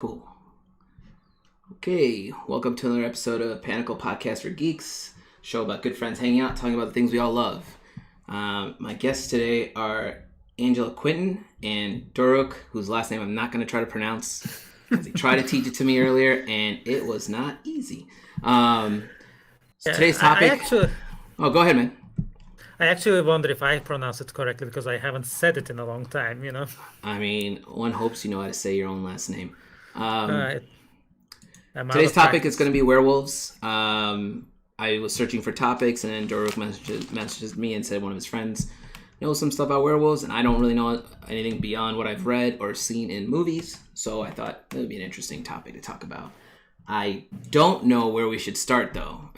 Cool. Okay, welcome to another episode of Panakal Podcast for Geeks, show about good friends hanging out, talking about the things we all love. My guests today are Angela Quinton and Doruk, whose last name I'm not going to try to pronounce, because he tried to teach it to me earlier, and it was not easy. Today's topic... Oh, go ahead, man. I actually wonder if I pronounce it correctly because I haven't said it in a long time, you know? I mean, one hopes you know how to say your own last name. I'm out Today's of topic is practice. going to be werewolves. I was searching for topics, and then Doruk messages me and said one of his friends knows some stuff about werewolves, and I don't really know anything beyond what I've read or seen in movies, so I thought it would be an interesting topic to talk about. I don't know where we should start, though.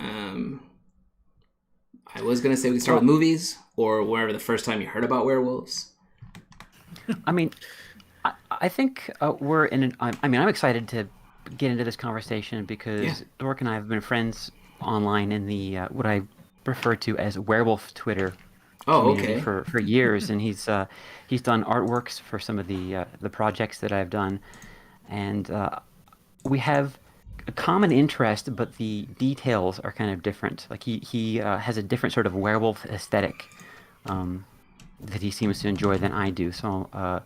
I was going to say we could start with movies, or wherever the first time you heard about werewolves. I mean, I think we're in an... I'm excited to get into this conversation because Doruk and I have been friends online in the what I refer to as werewolf Twitter community for years, and he's done artworks for some of the projects that I've done, and we have a common interest, but the details are kind of different. Like he has a different sort of werewolf aesthetic that he seems to enjoy than I do. So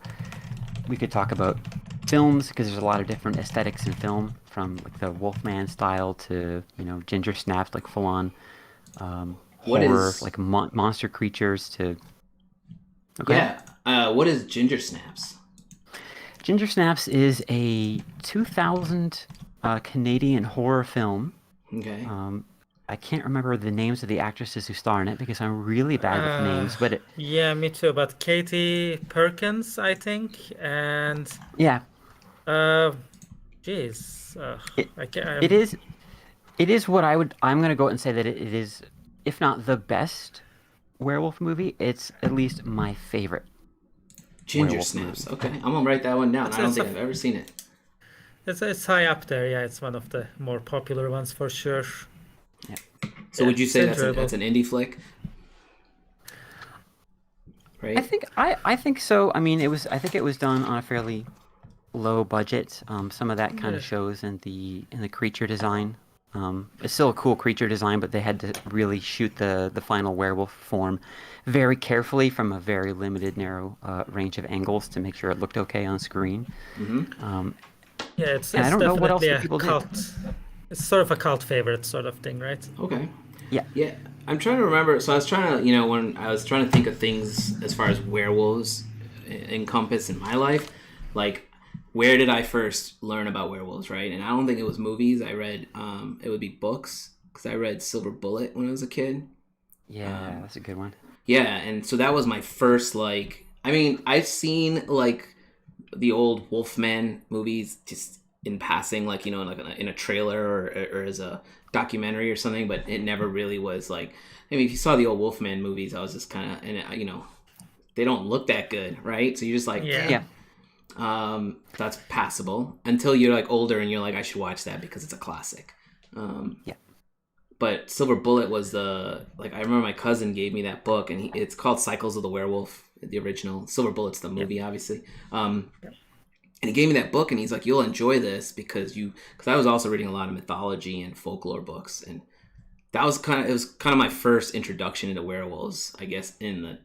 we could talk about films, because there's a lot of different aesthetics in film, from like the Wolfman style to ginger snaps, like full on horror, like monster creatures to. Okay. Yeah. What is Ginger Snaps? Ginger Snaps is a 2000 Canadian horror film. Okay. I can't remember the names of the actresses who star in it because I'm really bad with names. But yeah, me too. But Katie Perkins, I think, and yeah. Geez, I can't. It is what I'm gonna go out and say that it is, if not the best werewolf movie, it's at least my favorite. Ginger Snaps. Movie. Okay, I'm gonna write that one down. I don't think I've ever seen it. It's high up there. Yeah, it's one of the more popular ones for sure. Yeah. So would you say that's an indie flick? Right. I think so. I mean, I think it was done on a fairly low budget. Some of that kind of shows in the creature design. It's still a cool creature design, but they had to really shoot the final werewolf form very carefully from a very limited, narrow range of angles to make sure it looked okay on screen. Mm-hmm. Yeah, it's I don't know what else people cult. did. It's sort of a cult favorite sort of thing, right? Okay. Yeah. Yeah. I'm trying to remember. So I was trying to, when I was trying to think of things as far as werewolves encompass in my life, like where did I first learn about werewolves, right? And I don't think it was movies. I read, it would be books, because I read Silver Bullet when I was a kid. Yeah, that's a good one. Yeah, and so that was my first, I've seen, the old Wolfman movies just in passing, in a trailer or as a documentary or something, but it never really was if you saw the old Wolfman movies, I was just kind of, and they don't look that good, right? So you're just that's passable until you're older and you're I should watch that because it's a classic. But Silver Bullet was I remember my cousin gave me that book, and it's called Cycles of the Werewolf, the original. Silver Bullet's the movie, obviously. And he gave me that book, and he's like, "You'll enjoy this because I was also reading a lot of mythology and folklore books, and it was kind of my first introduction into werewolves, I guess, in the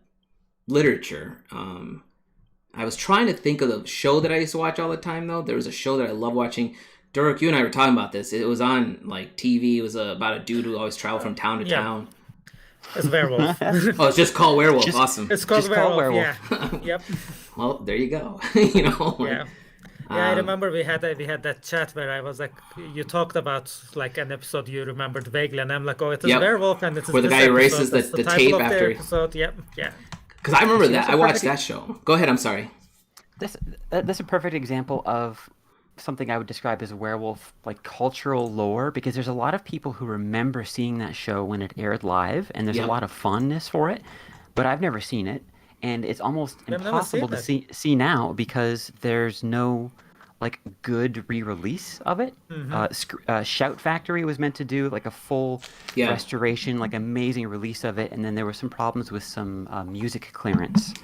literature." I was trying to think of the show that I used to watch all the time, though. There was a show that I love watching. Doruk, you and I were talking about this. It was on TV. It was about a dude who always traveled from town to town. It's werewolf. Oh, it's just called Werewolf. Awesome. It's called werewolf. Yeah. Yep. Well, there you go. Yeah. Yeah, I remember we had that chat where I was like, you talked about an episode you remembered vaguely, and I'm like, oh, it is werewolf, and it's where the guy erases the tape after. The episode. Yep. Yeah. Because I remember that. I watched that show. Go ahead. I'm sorry. That's a perfect example of something I would describe as werewolf cultural lore, because there's a lot of people who remember seeing that show when it aired live, and there's a lot of fondness for it, but I've never seen it, and it's almost impossible to see now because there's no good re-release of it. Shout Factory was meant to do a full restoration, amazing release of it, and then there were some problems with some music clearance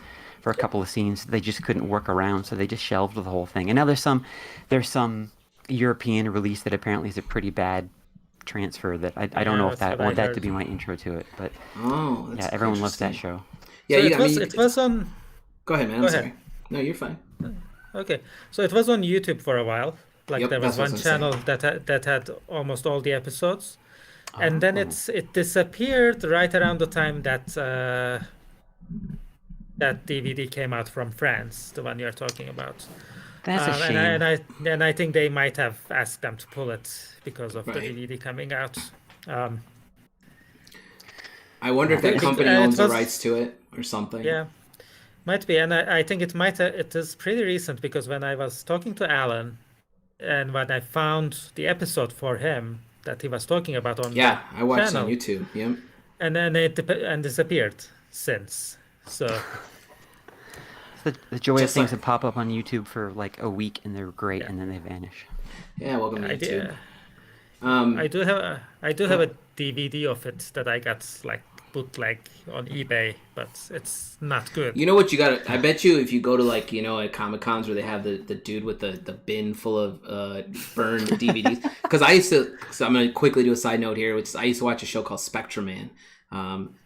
for a couple of scenes they just couldn't work around, so they just shelved the whole thing. And now there's some European release that apparently is a pretty bad transfer. That I don't know if I want that to be my intro to it, but that's everyone loves that show. Yeah, so it was on. Go ahead, man. I'm sorry. No, you're fine. Okay, so it was on YouTube for a while. Like there was that's what I one was channel saying. that had almost all the episodes, and then it disappeared right around the time that that DVD came out from France, the one you're talking about. That's a shame. And I think they might have asked them to pull it because of the Right. DVD coming out. I wonder if that company owns the rights to it or something. Yeah, might be. And I think it is pretty recent because when I was talking to Alan and when I found the episode for him that he was talking about on I watched channel, on YouTube. Yep. and then it disappeared since. So the joy of things that pop up on YouTube for like a week and they're great and then they vanish. Yeah, welcome to YouTube. I do have a DVD of it that I got like bootleg on eBay, but it's not good. You know what you got? I bet you if you go to like at Comic Cons where they have the dude with the bin full of burned DVDs. Because I used to. So I'm gonna quickly do a side note here. Which I used to watch a show called Spectrum Man.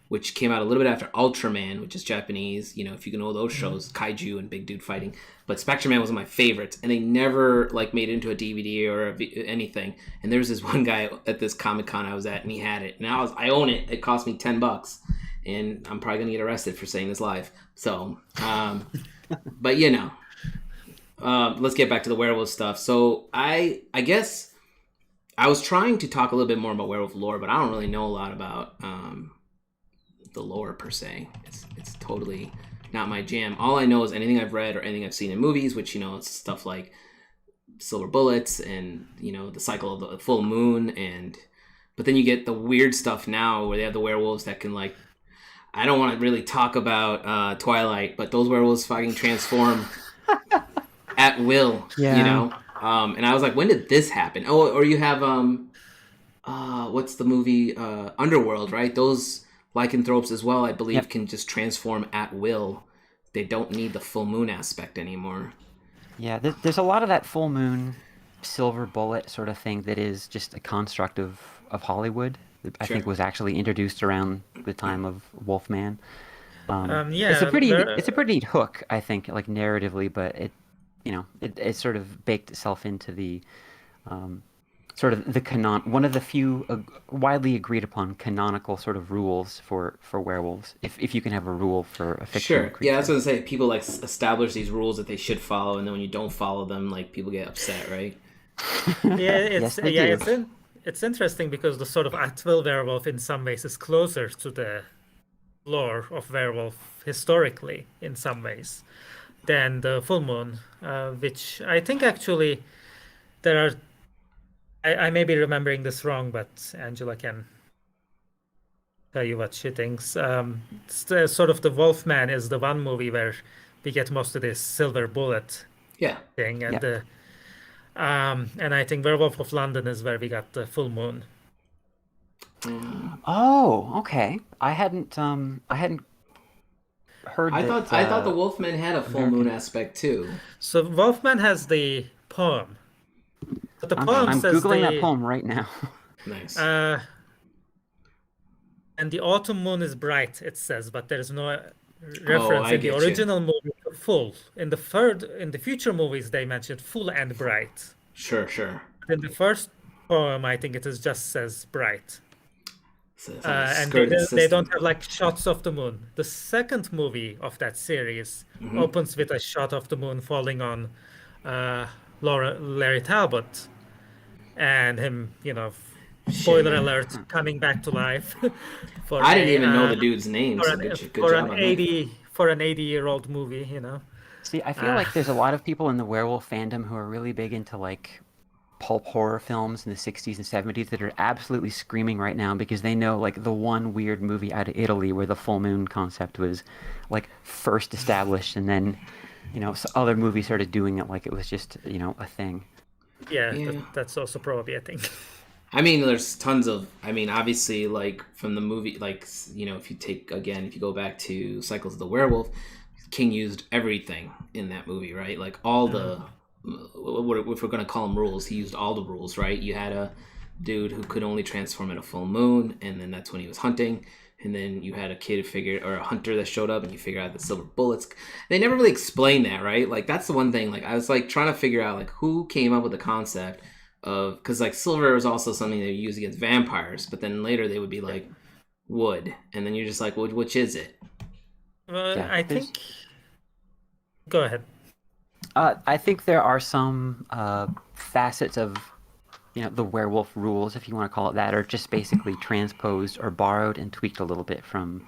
Which came out a little bit after Ultraman, which is Japanese. If you know those shows, kaiju and big dude fighting. But Spectrum Man was one of my favorites, and they never like made it into a DVD or anything. And there was this one guy at this Comic Con I was at, and he had it. And I own it. It cost me $10, and I'm probably gonna get arrested for saying this live. So, but let's get back to the werewolf stuff. So I guess I was trying to talk a little bit more about werewolf lore, but I don't really know a lot about the lore per se. It's totally not my jam. All I know is anything I've read or anything I've seen in movies, which it's stuff like silver bullets and the cycle of the full moon, but then you get the weird stuff now where they have the werewolves that can like, I don't want to really talk about Twilight, but those werewolves fucking transform at will. And I was like, when did this happen? Or you have what's the movie Underworld, right? Those lycanthropes as well, I believe, can just transform at will. They don't need the full moon aspect anymore. Yeah, there's a lot of that full moon, silver bullet sort of thing that is just a construct of Hollywood. That I think was actually introduced around the time of Wolfman. It's a pretty neat hook, I think, like narratively, but it sort of baked itself into the sort of the one of the few widely agreed upon canonical sort of rules for werewolves, if you can have a rule for a fictional creature. Yeah, that's what I say. People like establish these rules that they should follow, and then when you don't follow them, like people get upset, right? It's interesting because the sort of at-will werewolf in some ways is closer to the lore of werewolf historically in some ways than the full moon, which I think actually there are. I may be remembering this wrong, but Angela can tell you what she thinks. Sort of the Wolfman is the one movie where we get most of this silver bullet thing, and and I think Werewolf of London is where we got the full moon. Oh, okay. I hadn't heard. I thought the Wolfman had a full moon aspect too. So Wolfman has the poem. But the poem I'm says Googling that poem right now. Nice. And the autumn moon is bright, it says, but there's no reference in the original movie to full. In the future movies, they mentioned full and bright. Sure. In the first poem, I think it just says bright. And they don't have like shots of the moon. The second movie of that series opens with a shot of the moon falling on Larry Talbot, and him, spoiler alert, coming back to life. I didn't even know the dude's name. For an 80-year-old movie, See, I feel like there's a lot of people in the werewolf fandom who are really big into like pulp horror films in the 60s and 70s that are absolutely screaming right now because they know like the one weird movie out of Italy where the full moon concept was like first established, and then other movies started doing it like it was just a thing. That's also probably a thing. I mean, there's tons of. I mean, obviously, like from the movie, like if you go back to Cycles of the Werewolf, King used everything in that movie, right? Like all the what if we're going to call them rules, he used all the rules, right? You had a dude who could only transform at a full moon, and then that's when he was hunting. And then you had a kid or a hunter that showed up, and you figure out the silver bullets. They never really explained that, right? Like, that's the one thing. Like, I was like trying to figure out like who came up with the concept of, because like silver was also something they use against vampires, but then later they would be like wood, and then you're just like, well, which is it? I think. Go ahead. I think there are some facets of, the werewolf rules, if you want to call it that, are just basically transposed or borrowed and tweaked a little bit from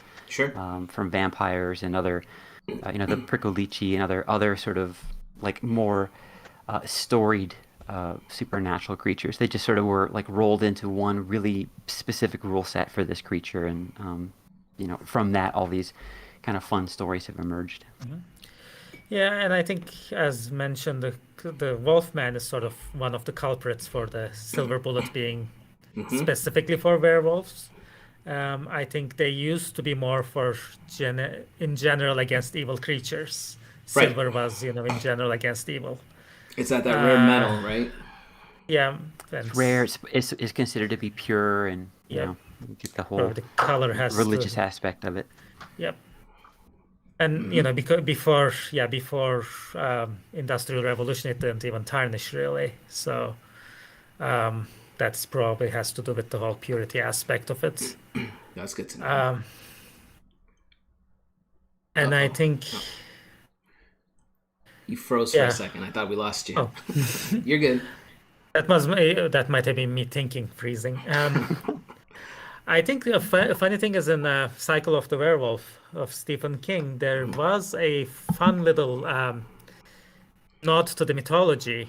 from vampires and other, the Prickolici and other sort of like more storied supernatural creatures. They just sort of were like rolled into one really specific rule set for this creature, and from that all these kind of fun stories have emerged. Mm-hmm. Yeah, and I think, as mentioned, the Wolfman is sort of one of the culprits for the silver bullet being specifically for werewolves. I think they used to be more for in general against evil creatures. Right. Silver was, in general against evil. It's that rare metal, right? Yeah, it's rare. It's considered to be pure, and the whole the color has religious aspect of it. Yep. And because before Industrial Revolution, it didn't even tarnish really. So that's probably has to do with the whole purity aspect of it. That's good to know. And I think you froze for a second. I thought we lost you. Oh. You're good. That might have been me thinking, freezing. I think a funny thing is in Cycle of the Werewolf of Stephen King, there was a fun little nod to the mythology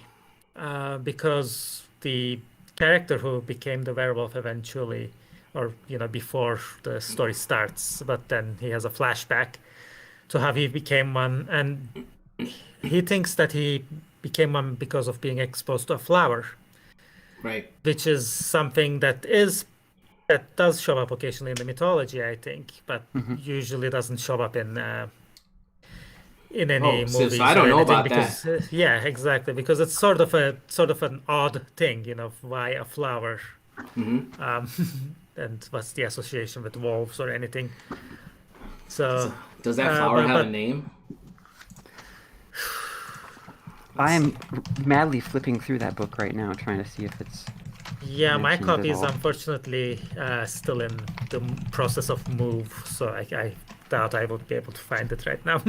because the character who became the werewolf eventually, or before the story starts, but then he has a flashback to how he became one, and he thinks that he became one because of being exposed to a flower, right? Which is something that does show up occasionally in the mythology, I think, but usually doesn't show up in any movies. So I don't know about that. Yeah, exactly, because it's sort of an odd thing, why a flower, and what's the association with wolves or anything. So does that flower have a name? I am madly flipping through that book right now, trying to see if it's. Yeah, my copy is unfortunately still in the process of move, so I doubt I would be able to find it right now.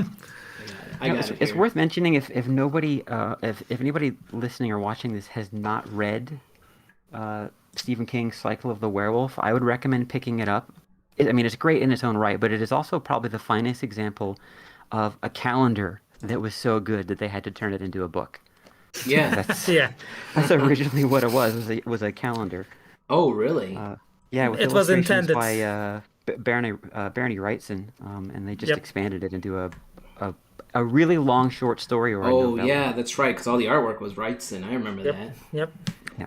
It's worth mentioning if anybody listening or watching this has not read Stephen King's Cycle of the Werewolf, I would recommend picking it up. It's great in its own right, but it is also probably the finest example of a calendar that was so good that they had to turn it into a book. Yeah, that's originally what it was. It was a calendar. Oh, really? With it was intended by Bernie Wrightson, and they just expanded it into a really long short story. Or yeah, that's right. Because all the artwork was Wrightson. I remember that. Yep.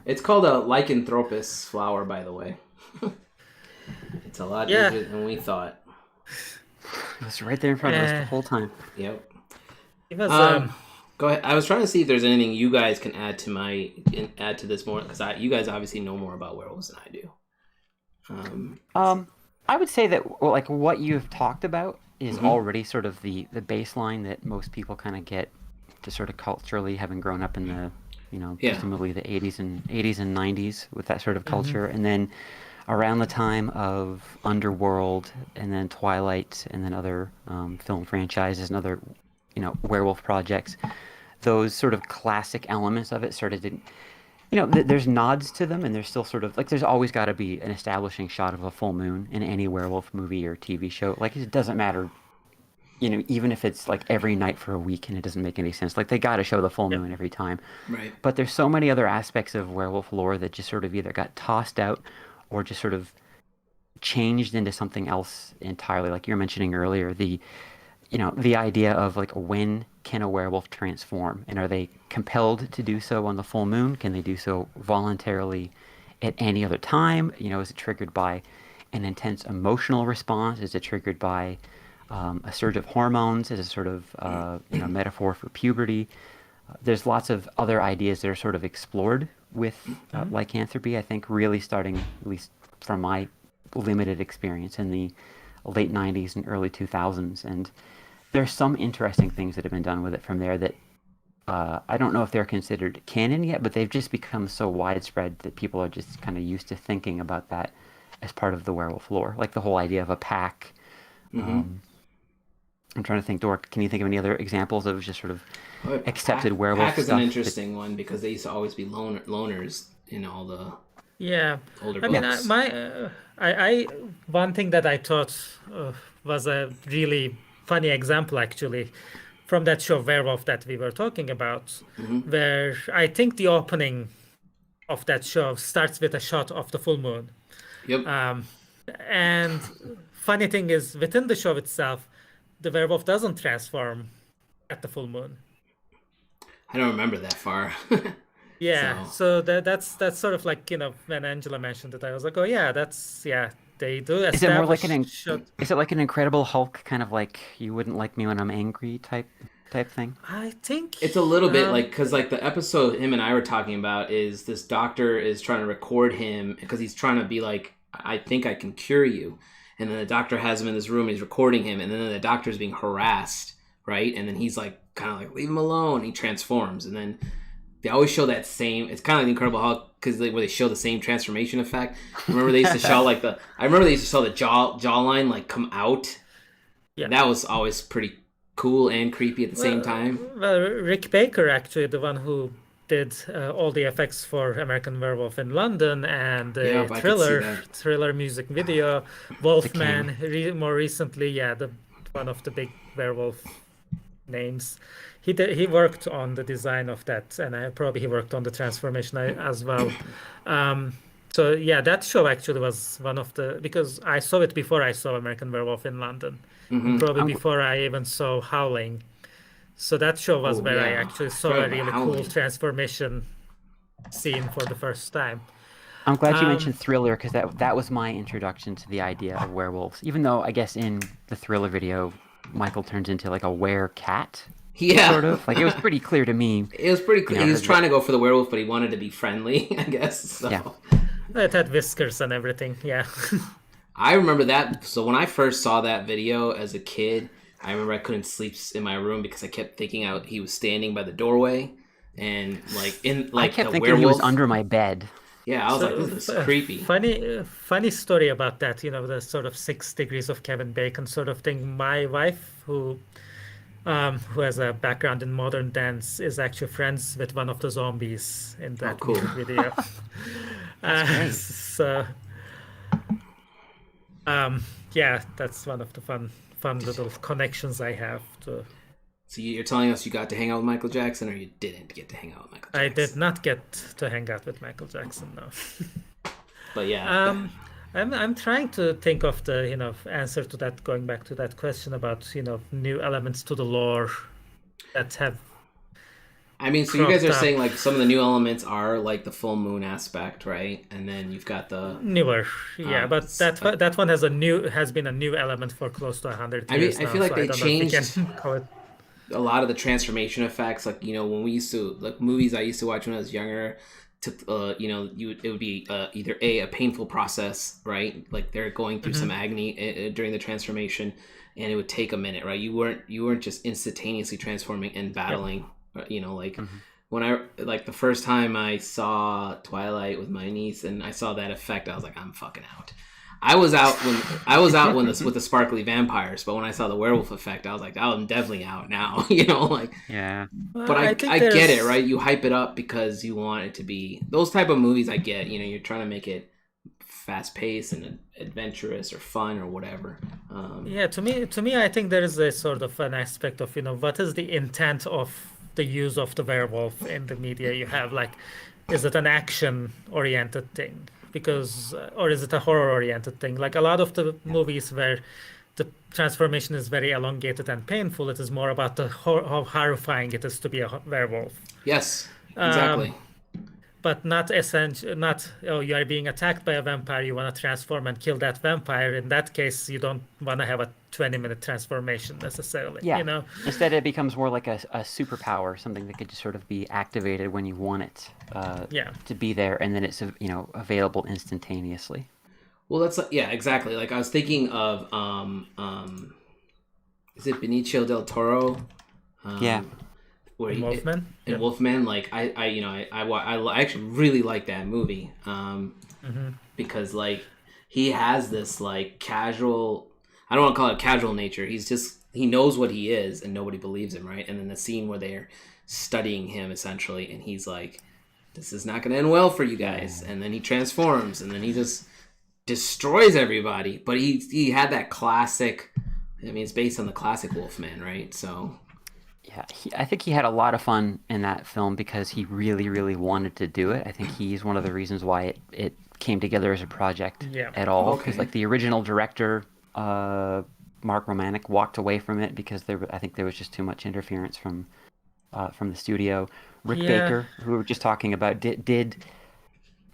It's called a lycanthropus flower, by the way. It's a lot easier than we thought. It was right there in front of us the whole time. Yep. It was. Go ahead. I was trying to see if there's anything you guys can add to this more, because you guys obviously know more about werewolves than I do. I would say that what you've talked about is already sort of the baseline that most people kind of get, to sort of culturally, having grown up in the presumably the 80s and 90s with that sort of culture, and then around the time of Underworld and then Twilight and then other film franchises and other werewolf projects, those sort of classic elements of it started to, there's nods to them, and there's still sort of like, there's always got to be an establishing shot of a full moon in any werewolf movie or TV show. Like, it doesn't matter, even if it's like every night for a week and it doesn't make any sense. Like, they got to show the full moon every time. Right. But there's so many other aspects of werewolf lore that just sort of either got tossed out or just sort of changed into something else entirely. Like you were mentioning earlier, the idea of like, when can a werewolf transform, and are they compelled to do so on the full moon? Can they do so voluntarily at any other time? Is it triggered by an intense emotional response? Is it triggered by a surge of hormones? Is it sort of metaphor for puberty? There's lots of other ideas that are sort of explored with lycanthropy. I think really starting, at least from my limited experience, in the late 90s and early 2000s, and there's some interesting things that have been done with it from there that I don't know if they're considered canon yet, but they've just become so widespread that people are just kind of used to thinking about that as part of the werewolf lore, like the whole idea of a pack. I'm trying to think, Dork, can you think of any other examples of just sort of accepted werewolf Pack is stuff an interesting one because they used to always be loners in all the older I books. mean, I one thing that I thought was a really funny example actually from that show Werewolf that we were talking about, where I think the opening of that show starts with a shot of the full moon. Yep. And funny thing is, within the show itself, the werewolf doesn't transform at the full moon. I don't remember that far. Yeah, so that's sort of like, when Angela mentioned it, I was like, oh yeah, they do establish. Is it more like is it like an Incredible Hulk, kind of like you wouldn't like me when I'm angry type thing? I think it's a little bit like, because like the episode him and I were talking about is this doctor is trying to record him because he's trying to be like, I think I can cure you. And then the doctor has him in this room and he's recording him, and then the doctor's being harassed, right? And then he's like, kind of like, leave him alone. He transforms, and then they always show that same. It's kind of like the Incredible Hulk because where they show the same transformation effect. Remember they used to show like the jawline like come out. Yeah, that was always pretty cool and creepy at the same time. Well, Rick Baker, actually, the one who did all the effects for American Werewolf in London and the thriller music video, Wolfman, more recently, one of the big werewolf names. He worked on the design of that, and probably he worked on the transformation as well. So yeah, that show actually was one of because I saw it before I saw American Werewolf in London, probably before I even saw Howling. So that show was where I actually saw a really cool transformation scene for the first time. I'm glad you mentioned Thriller, because that was my introduction to the idea of werewolves. Even though I guess in the Thriller video, Michael turns into like a were-cat. Yeah. Sort of. Like, it was pretty clear to me. It was pretty clear. He was trying to go for the werewolf, but he wanted to be friendly, I guess. So. Yeah. It had whiskers and everything, yeah. I remember that. So when I first saw that video as a kid, I remember I couldn't sleep in my room because I kept thinking he was standing by the doorway, and I kept thinking he was under my bed. Yeah, I was like, this is creepy. Funny story about that. The sort of 6 degrees of Kevin Bacon sort of thing. My wife, who has a background in modern dance, is actually friends with one of the zombies in that music video. So, that's one of the fun little connections I have to. So you're telling us you got to hang out with Michael Jackson, or you didn't get to hang out with Michael Jackson? I did not get to hang out with Michael Jackson, no. But yeah. I'm trying to think of the answer to that, going back to that question about new elements to the lore that have. I mean, so you guys are saying like some of the new elements are like the full moon aspect, right? And then you've got the newer, but that one has been a new element for close to 100 years. I feel like they changed a lot of the transformation effects. Like when we used to like movies I used to watch when I was younger. It would be either a painful process, right? Like they're going through some agony during the transformation, and it would take a minute, right? You weren't just instantaneously transforming and battling. When I the first time I saw Twilight with my niece and I saw that effect, I was like, I'm fucking out. I was out when with the sparkly vampires, but when I saw the werewolf effect, I was like, oh, I'm definitely out now. Yeah. But I get it, right? You hype it up because you want it to be those type of movies. I get, you're trying to make it fast paced and adventurous or fun or whatever. To me, I think there is a sort of an aspect of what is the intent of the use of the werewolf in the media you have. Like, is it an action oriented thing? Or is it a horror-oriented thing? Like a lot of the movies where the transformation is very elongated and painful, it is more about how horrifying it is to be a werewolf. Yes, exactly. but not essential. Not, oh, you are being attacked by a vampire. You want to transform and kill that vampire. In that case, you don't want to have a 20-minute transformation necessarily. Yeah. You know. Instead, it becomes more like a superpower, something that could just sort of be activated when you want it Yeah. to be there, and then it's available instantaneously. Well, that's yeah, exactly. Like I was thinking of is it Benicio del Toro? Yeah. Where Wolfman. In Wolfman, like I actually really like that movie because like he has this like casual, I don't want to call it casual nature. He knows what he is and nobody believes him, right? And then the scene where they're studying him essentially, and he's like, "This is not going to end well for you guys," and then he transforms, and then he just destroys everybody. But he had that classic. I mean, it's based on the classic Wolfman, right? So. Yeah, I think he had a lot of fun in that film because he really, really wanted to do it. I think he's one of the reasons why it came together as a project at all. Because like the original director, Mark Romanek, walked away from it because I think there was just too much interference from the studio. Rick Baker, who we were just talking about, did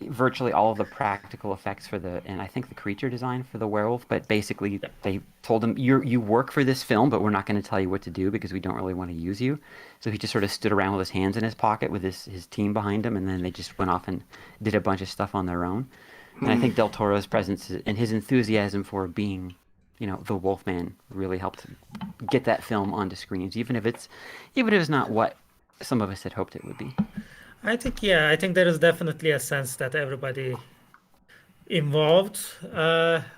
virtually all of the practical effects and I think the creature design for the werewolf, but basically they told him, you work for this film, but we're not going to tell you what to do because we don't really want to use you. So he just sort of stood around with his hands in his pocket with his team behind him, and then they just went off and did a bunch of stuff on their own. And I think Del Toro's presence and his enthusiasm for being, the Wolfman really helped get that film onto screens, even if it's not what some of us had hoped it would be. I think there is definitely a sense that everybody involved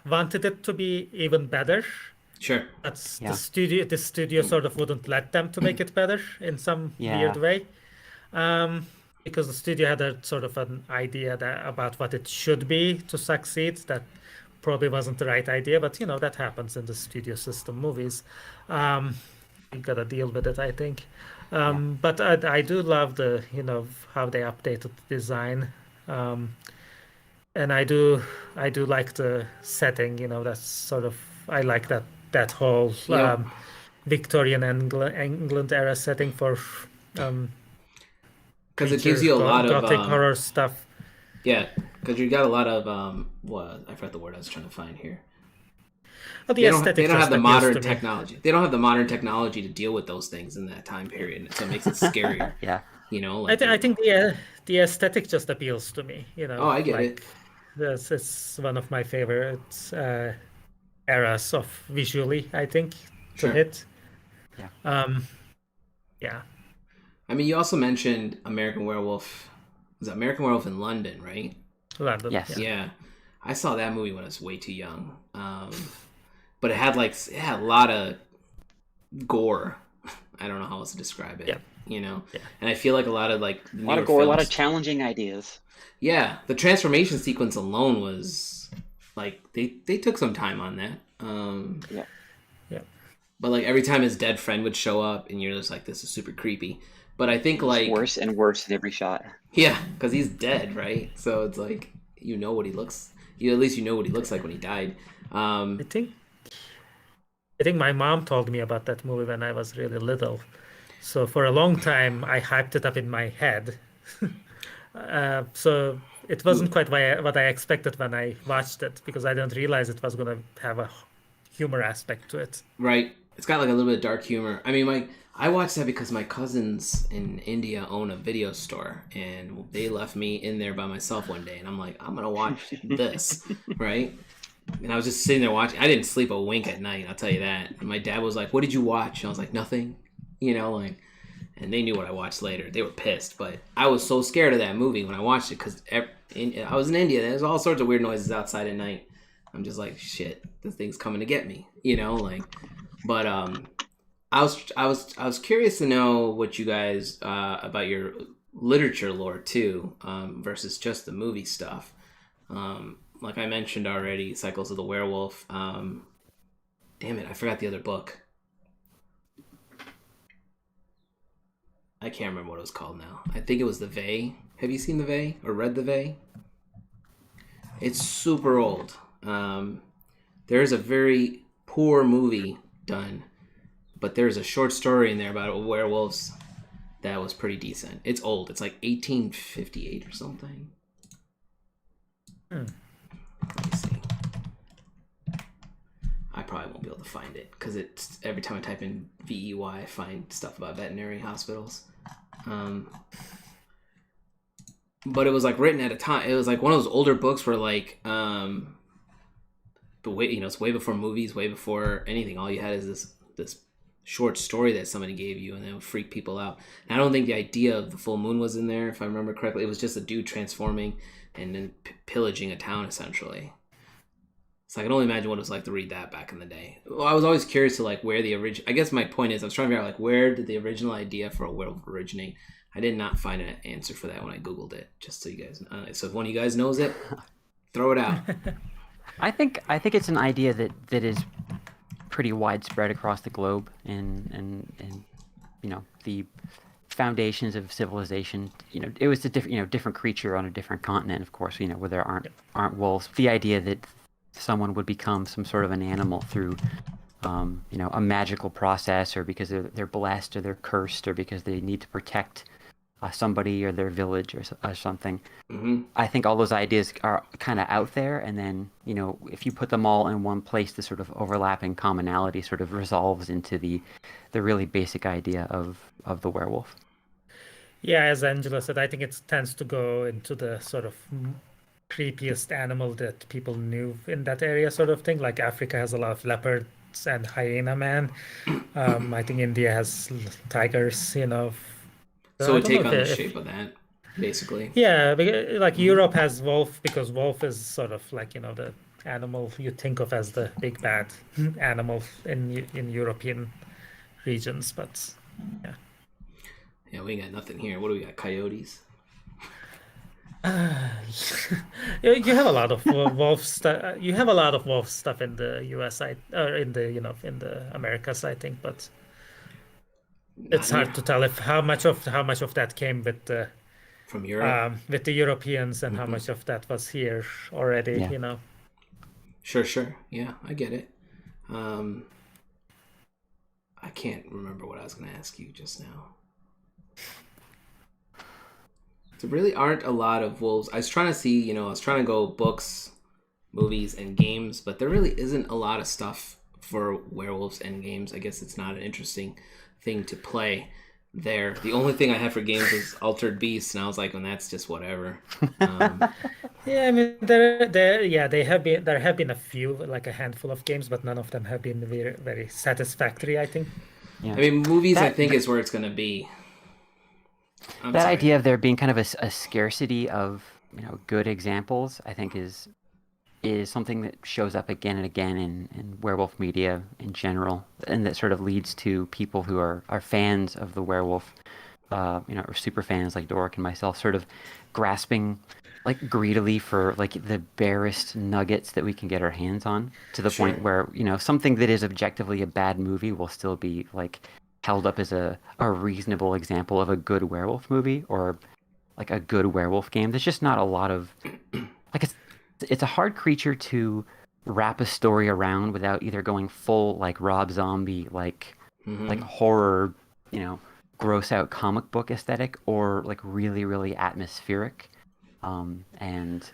wanted it to be even better. Sure. That's the studio sort of wouldn't let them to make it better in some weird way. Because the studio had a sort of an idea about what it should be to succeed that probably wasn't the right idea, but that happens in the studio system movies. You gotta deal with it, I think. But I do love the how they updated the design, and I do like the setting. That's sort of, I like that whole Victorian England era setting for because it gives you a lot of gothic horror stuff. Yeah, because you got a lot of I forgot the word I was trying to find here. Well, they don't have the modern technology. They don't have the modern technology to deal with those things in that time period, so it makes it scarier. Yeah. I think the aesthetic just appeals to me. Oh, I get it. It's one of my favorite eras of visually, I think, to hit. Yeah. Yeah. I mean, you also mentioned American Werewolf. Was it American Werewolf in London, right? London. Yes. Yeah. I saw that movie when I was way too young. But it had a lot of gore. I don't know how else to describe it. Yeah. And I feel like a lot of a lot of gore, a lot of challenging ideas. Yeah, the transformation sequence alone was like they took some time on that. Yeah. But like every time his dead friend would show up, and you're just like, this is super creepy. But I think like worse and worse in every shot. Yeah, because he's dead, right? So it's like what he looks. At least what he looks like when he died. I think my mom told me about that movie when I was really little. So for a long time, I hyped it up in my head. So it wasn't quite what I expected when I watched it, because I didn't realize it was going to have a humor aspect to it. Right. It's got like a little bit of dark humor. I mean, I watched that because my cousins in India own a video store, and they left me in there by myself one day, and I'm like, I'm going to watch this, right? And I was just sitting there watching. I didn't sleep a wink at night, I'll tell you that. And my dad was like, what did you watch? And I was like, nothing. And they knew what I watched later. They were pissed. But I was so scared of that movie when I watched it because I was in India. There's all sorts of weird noises outside at night. I'm just like, shit, this thing's coming to get me. But I was curious to know what you guys about your literature lore too, versus just the movie stuff. Like I mentioned already, Cycles of the Werewolf. Damn it, I forgot the other book. I can't remember what it was called now. I think it was The Vey. Have you seen The Vey or read The Vey? It's super old. There's a very poor movie done, but there's a short story in there about werewolves that was pretty decent. It's old. It's like 1858 or something. Let me see. I probably won't be able to find it because it's every time I type in VEY, I find stuff about veterinary hospitals. But it was like written at a time. It was like one of those older books where like, but wait, it's way before movies, way before anything. All you had is this short story that somebody gave you, and it would freak people out. And I don't think the idea of the full moon was in there, if I remember correctly. It was just a dude transforming and then pillaging a town, essentially. So I can only imagine what it was like to read that back in the day. Well, I was always curious to like where the original. I guess my point is, I was trying to figure out like where did the original idea for a werewolf originate. I did not find an answer for that when I Googled it, just so you guys know. So if one of you guys knows it, throw it out. I think it's an idea that is pretty widespread across the globe, and the foundations of civilization. It was a different creature on a different continent, of course. Where there aren't wolves. The idea that someone would become some sort of an animal through a magical process, or because they're blessed, or they're cursed, or because they need to protect somebody or their village or something. Mm-hmm. I think all those ideas are kind of out there, and then if you put them all in one place, the sort of overlapping commonality sort of resolves into the really basic idea of the werewolf. Yeah, as Angela said, I think it tends to go into the sort of creepiest animal that people knew in that area, sort of thing. Like Africa has a lot of leopards and hyena man. I think India has tigers, So it would take on the shape of that, basically. Yeah, like Europe has wolf, because wolf is sort of like, the animal you think of as the big bad animal in European regions, but yeah. Yeah, we ain't got nothing here. What do we got? Coyotes? You have a lot of wolf stuff. You have a lot of wolf stuff in the US, or in the in the Americas, I think, but it's hard to tell if how much of that came with the from Europe, with the Europeans, and how much of that was here already. Yeah. Sure. Yeah, I get it. I can't remember what I was going to ask you just now. There really aren't a lot of wolves. I was trying to see, I was trying to go books, movies, and games, but there really isn't a lot of stuff for werewolves and games. I guess it's not an interesting thing to play there. The only thing I had for games was Altered Beasts, and I was like, well, that's just whatever. Yeah, I mean, there have been a few, like a handful of games, but none of them have been very, very satisfactory, I think. Yeah. I mean, movies, I think, is where it's going to be. That idea of there being kind of a scarcity of good examples, I think is something that shows up again and again in werewolf media in general, and that sort of leads to people who are fans of the werewolf, or super fans like Doruk and myself, sort of grasping like greedily for like the barest nuggets that we can get our hands on, to the point where something that is objectively a bad movie will still be like held up as a reasonable example of a good werewolf movie, or like a good werewolf game. There's just not a lot of like it's a hard creature to wrap a story around without either going full like Rob Zombie like horror, gross out comic book aesthetic, or like really, really atmospheric and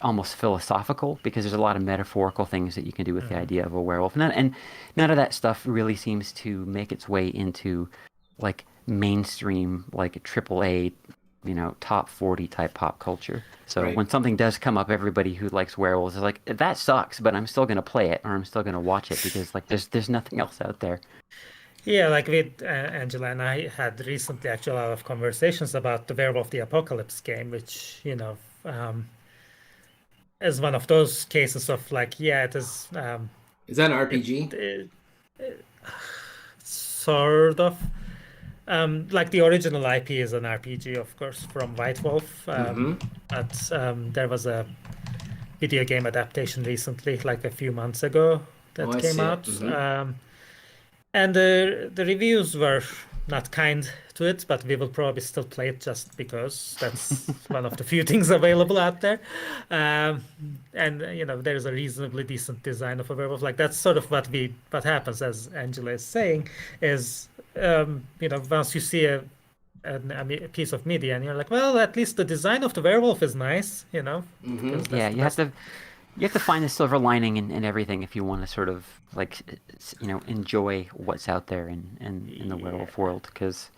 almost philosophical, because there's a lot of metaphorical things that you can do with the idea of a werewolf. And none of that stuff really seems to make its way into like mainstream, like AAA, top 40 type pop culture. So when something does come up, everybody who likes werewolves is like, that sucks, but I'm still going to play it, or I'm still going to watch it, because like there's nothing else out there. Yeah, like with Angela and I had recently actually a lot of conversations about the Werewolf the Apocalypse game, which, is one of those cases of like, it is. Is that an RPG? Sort of. Like the original IP is an RPG, of course, from White Wolf. But there was a video game adaptation recently, like a few months ago, that came out. And the reviews were not kind to it, but we will probably still play it just because that's one of the few things available out there. And there's a reasonably decent design of a werewolf. Like that's sort of what happens, as Angela is saying, is once you see a piece of media, and you're like, well, at least the design of the werewolf is nice, you know. Because that's Yeah, the you have best. to find the silver lining in everything if you want to sort of like enjoy what's out there in the werewolf world, because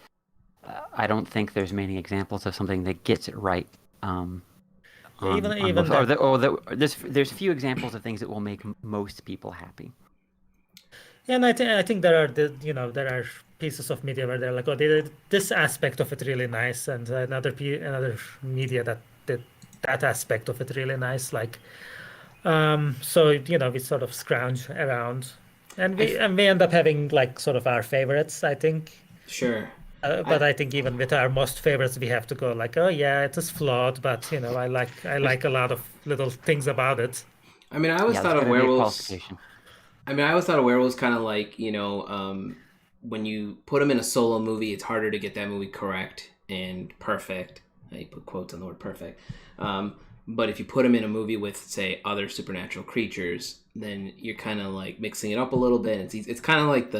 I don't think there's many examples of something that gets it right. Yeah, even On most, that. there's few examples of things that will make most people happy. Yeah, and I think there are there are pieces of media where they're like, oh, they did this aspect of it really nice, and another media that did that aspect of it really nice. Like, so we sort of scrounge around, and I we f- and we end up having like sort of our favorites, I think. Sure. But I I think even with our most favorites, we have to go like, oh yeah, it is flawed, but I like a lot of little things about it. I mean, I always Yeah, thought there's of got to be a werewolves. qualification. I mean, I always thought of werewolves kind of like, when you put them in a solo movie, it's harder to get that movie correct and perfect. I put quotes on the word perfect. But if you put them in a movie with, say, other supernatural creatures, then you're kind of like mixing it up a little bit. It's kind of like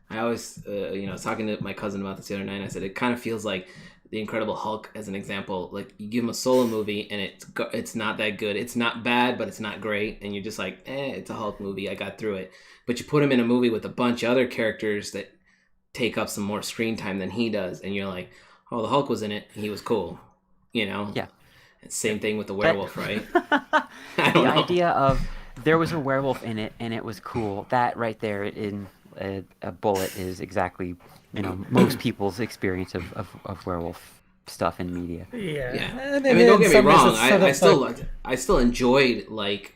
I always, I was talking to my cousin about this the other night. And I said it kind of feels like the Incredible Hulk as an example. Like you give him a solo movie and it's not that good. It's not bad, but it's not great. And you're just like, it's a Hulk movie. I got through it. But you put him in a movie with a bunch of other characters that take up some more screen time than he does, and you're like, oh, the Hulk was in it. He was cool. Yeah. Same thing with the That- werewolf, right? the I don't know. idea of there was a werewolf in it and it was cool. That right there in a bullet is exactly most people's experience of werewolf stuff in media. Yeah, Yeah, and I mean, don't in get me some ways wrong. it's sort of I still enjoyed like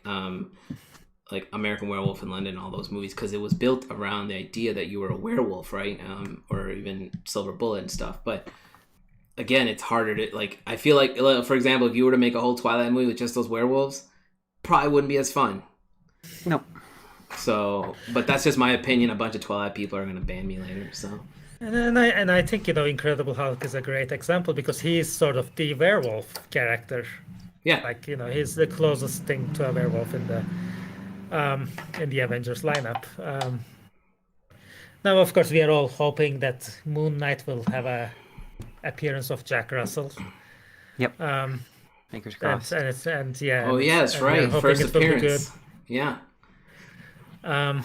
American Werewolf in London, all those movies, because it was built around the idea that you were a werewolf, right? Or even Silver Bullet and stuff. But again, it's harder to like. I feel like, for example, if you were to make a whole Twilight movie with just those werewolves, probably wouldn't be as fun. Nope. So, but that's just my opinion. A bunch of Twilight people are going to ban me later. So, And I think Incredible Hulk is a great example because he's sort of the werewolf character. yeah, Like he's the closest thing to a werewolf in the Avengers lineup. Now, of course, we are all hoping that Moon Knight will have a appearance of Jack Russell. Yep. And Fingers crossed. oh yeah, that's and we are right. hoping First it will be good. appearance. Yeah, Um,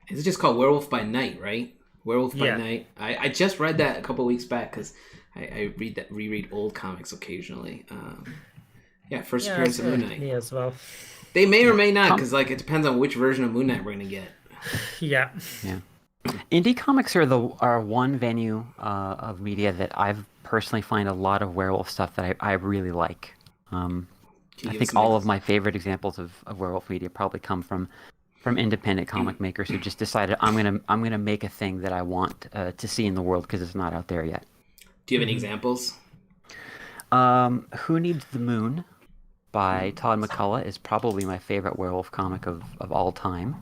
is it just called Werewolf by Night, right? Werewolf by Yeah. Night. I just read that a couple weeks back because I reread old comics occasionally. Yeah, first yeah, appearance of Moon Knight. me as well. They may or may not, because like it depends on which version of Moon Knight we're gonna get. Yeah. Yeah. Indie comics are one venue of media that I've personally find a lot of werewolf stuff that I really like. Can you I give think us some all of my favorite examples of werewolf media probably come from independent comic makers who just decided I'm gonna make a thing that I want to see in the world because it's not out there yet. Do you have any examples? Who Needs the Moon by Todd McCullough is probably my favorite werewolf comic of all time.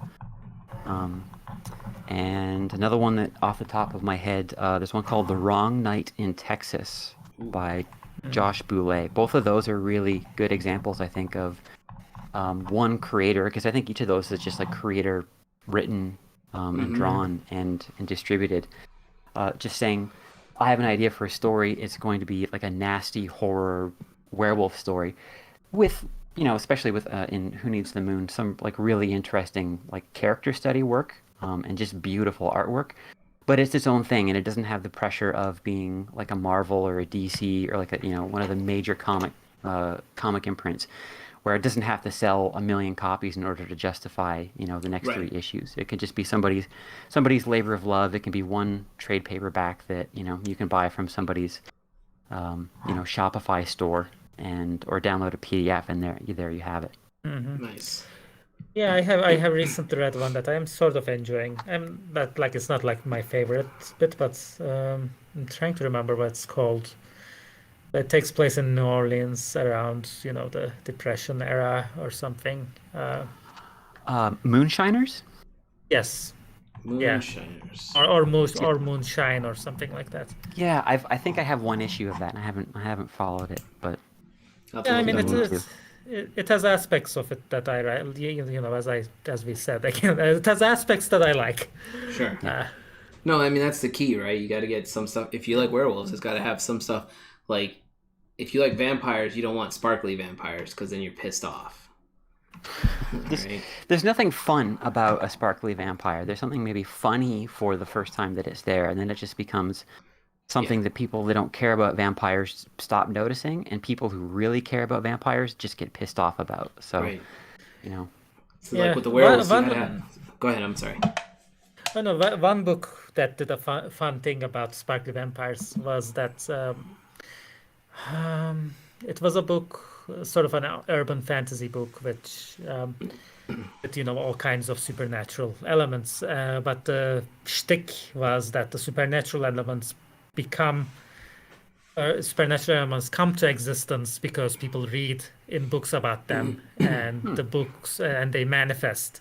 And another one that off the top of my head, there's one called The Wrong Night in Texas by Josh Boulay. Both of those are really good examples, I think, of one creator, because I think each of those is just like creator written and drawn and distributed. Just saying, I have an idea for a story. It's going to be like a nasty horror werewolf story with, especially with in Who Needs the Moon, some like really interesting like character study work and just beautiful artwork. But it's its own thing, and it doesn't have the pressure of being like a Marvel or a DC or like a one of the major comic imprints, where it doesn't have to sell 1 million copies in order to justify the next Right. 3 issues. It could just be somebody's labor of love. It can be one trade paperback that you can buy from somebody's Shopify store or download a PDF, and there you have it. Nice. Yeah, I have recently read one that I'm sort of enjoying. But like it's not like my favorite bit, but I'm trying to remember what it's called. It takes place in New Orleans around the Depression era or something. Moonshiners. Yes, Moonshiners. or Moonshine or something like that. Yeah, I think I have one issue of that, and I haven't followed it, but I'll have to Yeah, I look mean it up. it has aspects of it that I as we said again, it has aspects that I like. Sure. No, I mean that's the key, right? You got to get some stuff. If you like werewolves, it's got to have some stuff. Like if you like vampires, you don't want sparkly vampires because then you're pissed off. Right? There's nothing fun about a sparkly vampire. There's something maybe funny for the first time that it's there, and then it just becomes something that people that don't care about vampires stop noticing, and people who really care about vampires just get pissed off about. So, you know. So like with the werewolves, you gotta have... Go ahead, I'm sorry. Oh, no, one book that did a fun thing about sparkly vampires was that it was a book, sort of an urban fantasy book, which with all kinds of supernatural elements. But the shtick was that the supernatural elements come to existence because people read in books about them, and the books and they manifest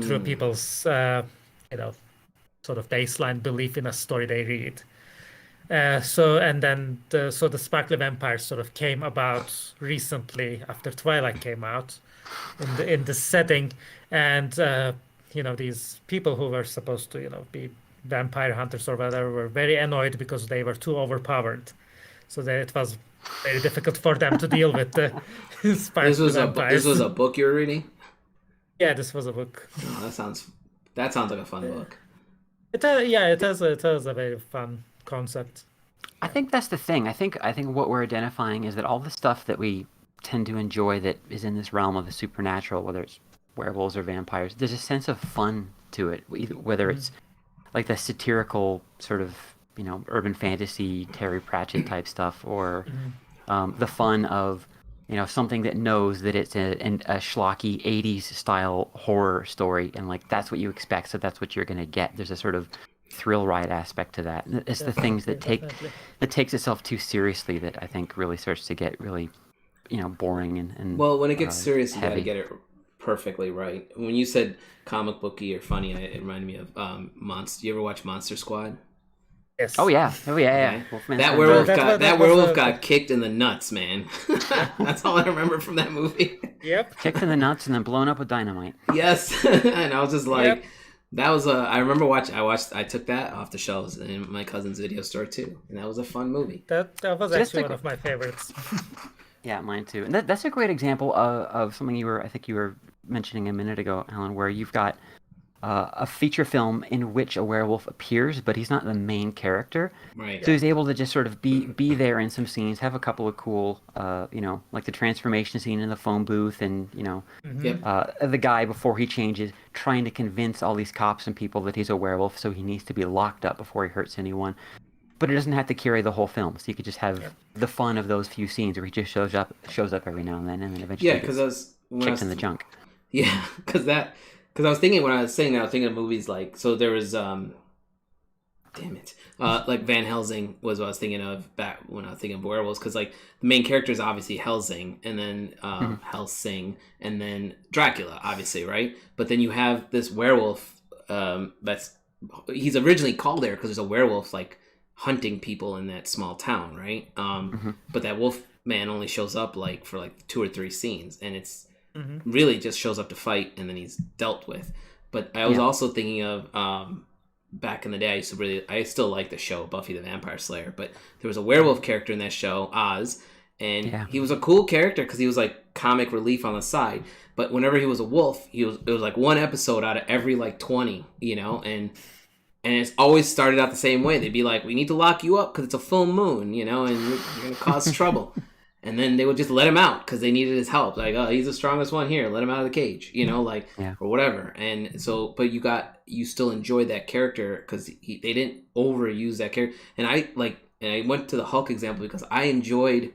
through people's sort of baseline belief in a story they read. So the sparkly vampires sort of came about recently after Twilight came out in the setting, and these people who were supposed to be vampire hunters or whatever were very annoyed because they were too overpowered, so that it was very difficult for them to deal with the sparkly vampires. This was a book you were reading? Yeah, this was a book. Oh, that sounds like a fun book. It has a very fun concept. I think that's the thing. I think what we're identifying is that all the stuff that we tend to enjoy that is in this realm of the supernatural, whether it's werewolves or vampires, there's a sense of fun to it. Whether it's like the satirical sort of urban fantasy Terry Pratchett type stuff, or the fun of something that knows that it's a schlocky 80s style horror story, and like that's what you expect, so that's what you're going to get. There's a sort of thrill ride aspect to that. It's the things that takes itself too seriously that I think really starts to get really boring and well, when it gets serious, you heavy. got to get it perfectly right. When you said comic booky or funny, it reminded me of Monster. You ever watch Monster Squad? Yes. Oh yeah. Okay. That werewolf got kicked in the nuts, man. That's all I remember from that movie. Yep. Kicked in the nuts and then blown up with dynamite. Yes, and I was just like, that was I remember I took that off the shelves in my cousin's video store too, and that was a fun movie. That was actually one of my favorites. Yeah, mine too. And that's a great example of something I think you were mentioning a minute ago, Alan, where you've got a feature film in which a werewolf appears, but he's not the main character. Right. So he's able to just sort of be there in some scenes, have a couple of cool, like the transformation scene in the phone booth, and the guy before he changes trying to convince all these cops and people that he's a werewolf, so he needs to be locked up before he hurts anyone. But it doesn't have to carry the whole film, so you could just have the fun of those few scenes where he just shows up every now and then eventually because kicked in the junk. Yeah, because I was thinking when I was saying that, I was thinking of movies like, so there was, like Van Helsing was what I was thinking of back when I was thinking of werewolves, because like the main character is obviously Helsing, and then Helsing, and then Dracula, obviously, right? But then you have this werewolf he's originally called there because there's a werewolf like hunting people in that small town, right? But that wolf man only shows up like for like 2 or 3 scenes, and it's really just shows up to fight, and then he's dealt with. But I was also thinking of back in the day, I still like the show Buffy the Vampire Slayer, but there was a werewolf character in that show, Oz, and he was a cool character because he was like comic relief on the side. But whenever he was a wolf, it was like one episode out of every like 20, and it's always started out the same way. They'd be like, "We need to lock you up because it's a full moon, and you're going to cause trouble." And then they would just let him out because they needed his help. Like, oh, he's the strongest one here. Let him out of the cage, or whatever. And so, but you still enjoyed that character because they didn't overuse that character. And I went to the Hulk example because I enjoyed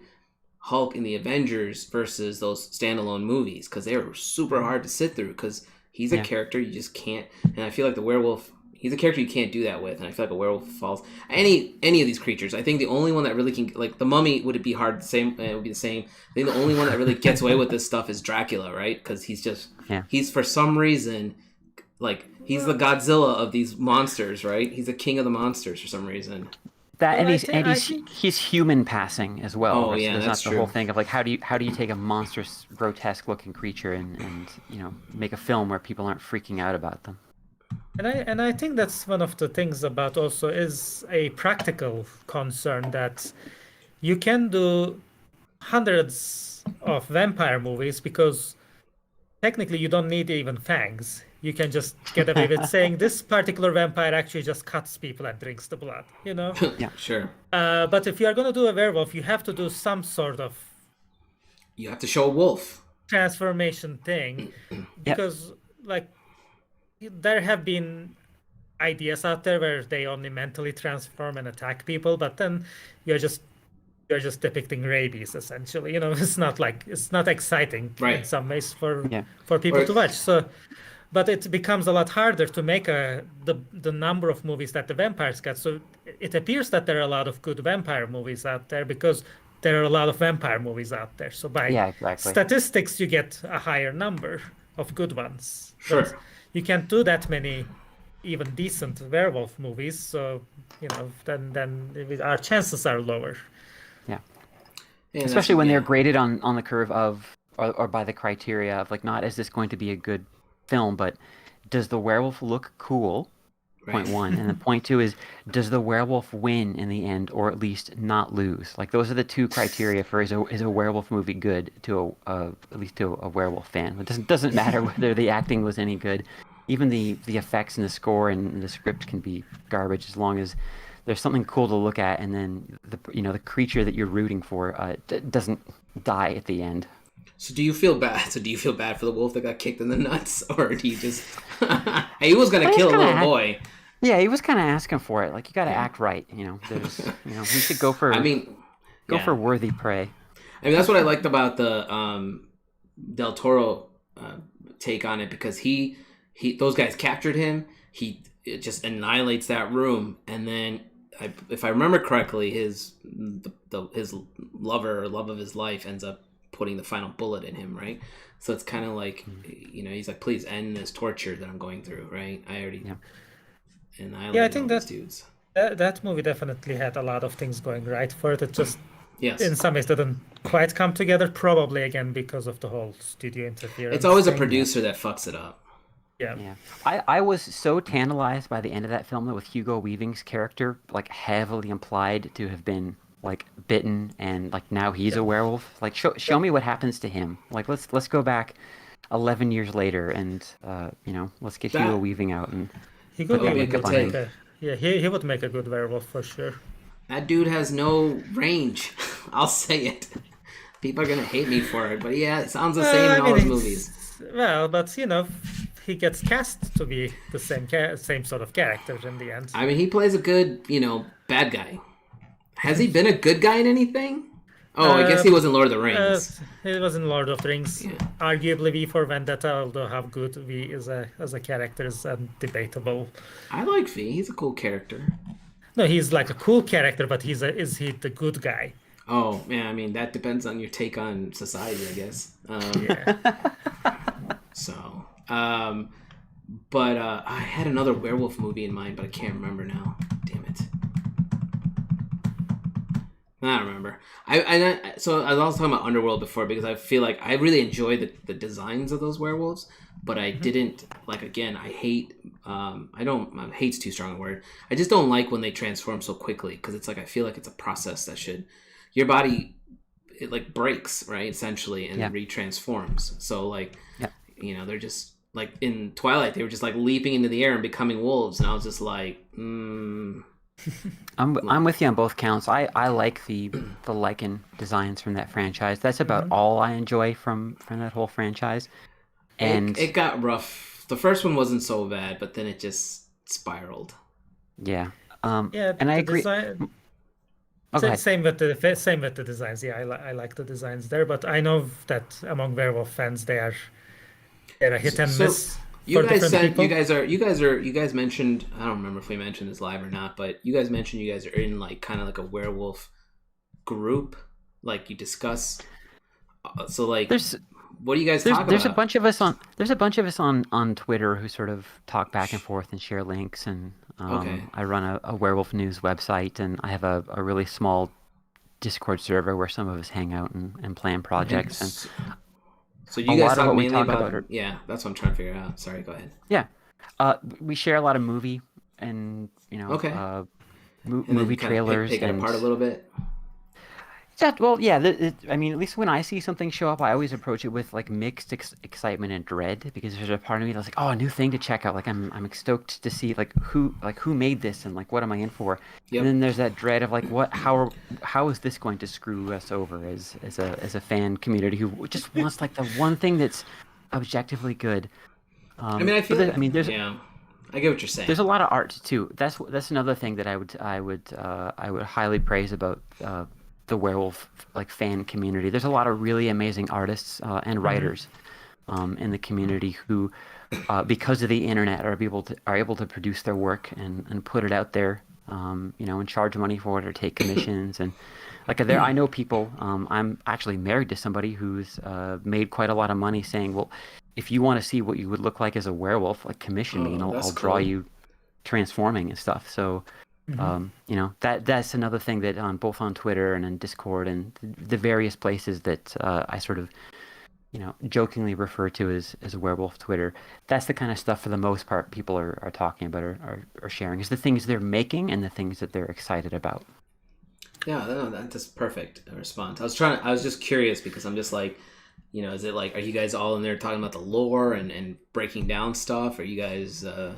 Hulk in the Avengers versus those standalone movies because they were super hard to sit through because he's a character you just can't. And I feel like the werewolf, he's a character you can't do that with, and I feel like a werewolf falls. Any of these creatures, I think the only one that really can, like the Mummy, would it be hard? It would be the same. I think the only one that really gets away with this stuff is Dracula, right? Because he's for some reason, like he's the Godzilla of these monsters, right? He's the king of the monsters for some reason. He's human passing as well. Oh yeah, there's that's not the whole thing of like how do you take a monstrous, grotesque looking creature and make a film where people aren't freaking out about them. And I think that's one of the things about also is a practical concern that you can do hundreds of vampire movies because technically you don't need even fangs. You can just get away with saying this particular vampire actually just cuts people and drinks the blood, you know? Yeah. Sure. But if you are going to do a werewolf, you have to do some sort of You have to show a wolf. transformation thing because, like, there have been ideas out there where they only mentally transform and attack people, but then you're just depicting rabies essentially. You know, it's not exciting in Right. some ways Yeah. for people Or- to watch. So, but it becomes a lot harder to make the number of movies that the vampires get. So it appears that there are a lot of good vampire movies out there because there are a lot of vampire movies out there. So by Yeah, exactly. statistics, you get a higher number of good ones. Sure. But you can't do that many even decent werewolf movies. So, you know, then our chances are lower. Yeah. Yeah, Especially when yeah. they're graded on the curve of or by the criteria of like not is this going to be a good film, but does the werewolf look cool? Point Right. one, and then point two is does the werewolf win in the end, or at least not lose? Like those are the two criteria for is a werewolf movie good to at least to a werewolf fan. It doesn't matter whether the acting was any good, even the effects and the score and the script can be garbage as long as there's something cool to look at, and then the creature that you're rooting for doesn't die at the end. So do you feel bad? So do you feel bad for the wolf that got kicked in the nuts, or do you just? He was gonna Well, kill a he's little kinda boy. Yeah, he was kind of asking for it. Like you got to act right, you know. There's, you know, we should go for. I mean, go yeah. for worthy prey. I mean, that's what I liked about the Del Toro take on it, because he those guys captured him. It just annihilates that room, and then if I remember correctly, his lover or love of his life ends up putting the final bullet in him, right? So it's kind of like, you know, he's like, please end this torture that I'm going through, right? I already annihilated Yeah, I think all these that dudes. that movie definitely had a lot of things going right for it. It just Yes. in some ways didn't quite come together, probably again because of the whole studio interference. It's always a thing. producer that fucks it up. Yeah. Yeah, I was so tantalized by the end of that film that with Hugo Weaving's character like heavily implied to have been like bitten and like now he's a werewolf. Like show me what happens to him. Like let's go back 11 years later and you know, let's get Hugo Weaving out and He could That would be a make good make take. he would make a good werewolf for sure. That dude has no range. I'll say it. People are gonna hate me for it, but yeah, it sounds the same in all his movies. Well, but you know, he gets cast to be the same sort of character in the end. I mean, he plays a good, you know, bad guy. Has he been a good guy in anything? Oh, I guess he was in Lord of the Rings. He was in Lord of the Rings. Yeah. Arguably V for Vendetta, although how good V is as a character is debatable. I like V. He's a cool character. No, he's like a cool character, but is he the good guy? Oh, yeah, I mean, that depends on your take on society, I guess. Yeah. So, but I had another werewolf movie in mind, but I can't remember now. Damn it. I don't remember. So I was also talking about Underworld before because I feel like I really enjoy the designs of those werewolves, but I didn't like. Again, I hate. Hate's too strong a word. I just don't like when they transform so quickly because it's like I feel like it's a process that should your body it like breaks right essentially and retransforms. So like you know they're just like in Twilight they were just like leaping into the air and becoming wolves, and I was just like. I'm with you on both counts. I like the Lycan designs from that franchise. That's about all I enjoy from that whole franchise. And it got rough. The first one wasn't so bad, but then it just spiraled. Yeah. Yeah, and I the agree. design- Oh, go ahead. Same with the designs. Yeah, I like the designs there, but I know that among werewolf fans they're a hit and miss. You for guys different said people. you guys mentioned I don't remember if we mentioned this live or not, but you guys mentioned you guys are in like kind of like a werewolf group, like you discuss. So like, what do you guys talk about? There's a bunch of us on Twitter who sort of talk back and forth and share links, and I run a werewolf news website, and I have a really small Discord server where some of us hang out and plan projects. And so you guys talk mainly about that's what I'm trying to figure out. Sorry, go ahead. Yeah. We share a lot of movie and Okay. And then movie kind of trailers pick it apart a little bit. Well, yeah. I mean, at least when I see something show up, I always approach it with like mixed excitement and dread because there's a part of me that's like, oh, a new thing to check out. Like I'm stoked to see who made this and like what am I in for. Yep. And then there's that dread of like how is this going to screw us over as a fan community who just wants like the one thing that's objectively good. I mean, I feel like, I mean, yeah, I get what you're saying. there's a lot of art too. That's another thing that I would highly praise about the werewolf like fan community. There's a lot of really amazing artists and writers in the community who, because of the internet, are able to produce their work and put it out there, and charge money for it or take commissions and. Like I know people. I'm actually married to somebody who's made quite a lot of money saying, "Well, if you want to see what you would look like as a werewolf, like commission me, and I'll draw you transforming and stuff." So, that's another thing that both on Twitter and in Discord and the various places that I sort of, jokingly refer to as werewolf Twitter. That's the kind of stuff for the most part people are talking about or sharing is the things they're making and the things that they're excited about. Yeah, no, that's perfect response. I was just curious because I'm just like, is it like, are you guys all in there talking about the lore and breaking down stuff? Are you guys? I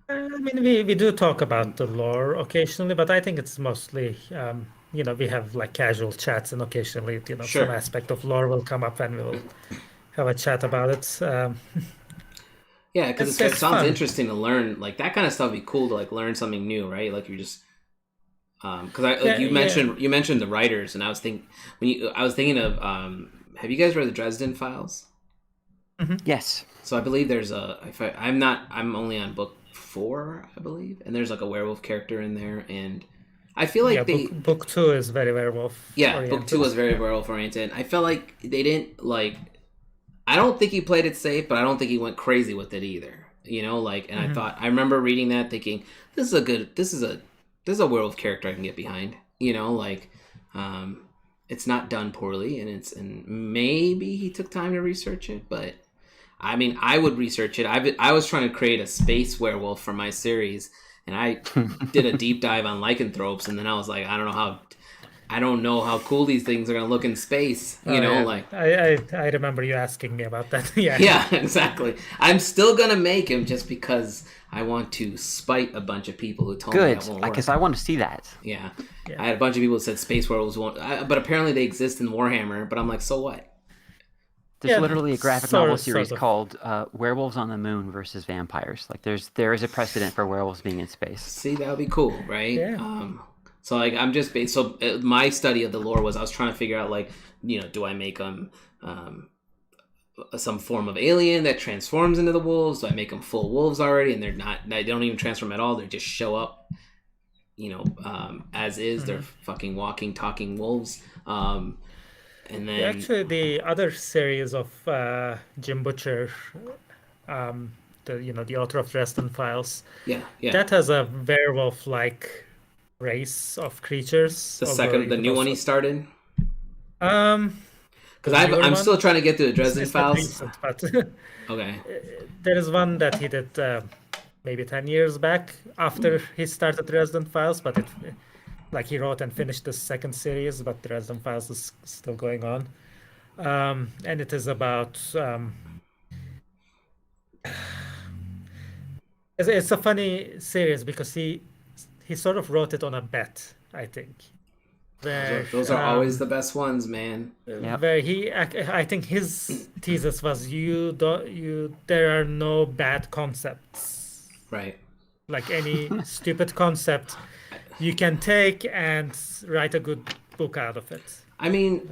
mean, we do talk about the lore occasionally, but I think it's mostly, we have like casual chats, and occasionally, Sure. some aspect of lore will come up and we'll have a chat about it. Yeah, because it it's sounds fun. interesting to learn. Like that kind of stuff would be cool to like learn something new, right? Like you're just. Because you mentioned the writers, and I was thinking of have you guys read the Dresden Files? Mm-hmm. Yes. So I believe there's I'm only on book 4, I believe, and there's like a werewolf character in there, and I feel like book 2 is very werewolf. Yeah, oriented. book 2 was very werewolf oriented. I felt like they didn't like. I don't think he played it safe, but I don't think he went crazy with it either. And I remember reading that thinking this is a werewolf character I can get behind. It's not done poorly, and maybe he took time to research it, but I mean, I would research it. I was trying to create a space werewolf for my series, and I did a deep dive on lycanthropes, and then I was like, I don't know how cool these things are gonna look in space. I remember you asking me about that. Yeah, exactly. I'm still gonna make him just because I want to spite a bunch of people who told me that won't work. Because I want to see that. Yeah. I had a bunch of people who said space werewolves won't, but apparently they exist in Warhammer. But I'm like, so what? There's literally a graphic novel series called Werewolves on the Moon versus Vampires. Like there is a precedent for werewolves being in space. See, that would be cool, right? Yeah. So like I'm just my study of the lore was I was trying to figure out like do I make them some form of alien that transforms into the wolves? Do I make them full wolves already and they don't even transform at all? They just show up as is. They're fucking walking, talking wolves. And then actually the other series of Jim Butcher, the author of Dresden Files, that has a werewolf-like race of creatures. The new one he started. Because I'm still trying to get to the Dresden Files. Recent, but okay. There is one that he did maybe 10 years back after he started Dresden Files, but he wrote and finished the second series, but Dresden Files is still going on. And it is about it's a funny series because he sort of wrote it on a bet, I think. Those are always the best ones, man. Where I think his thesis was there are no bad concepts. Right. Like any stupid concept, you can take and write a good book out of it. I mean,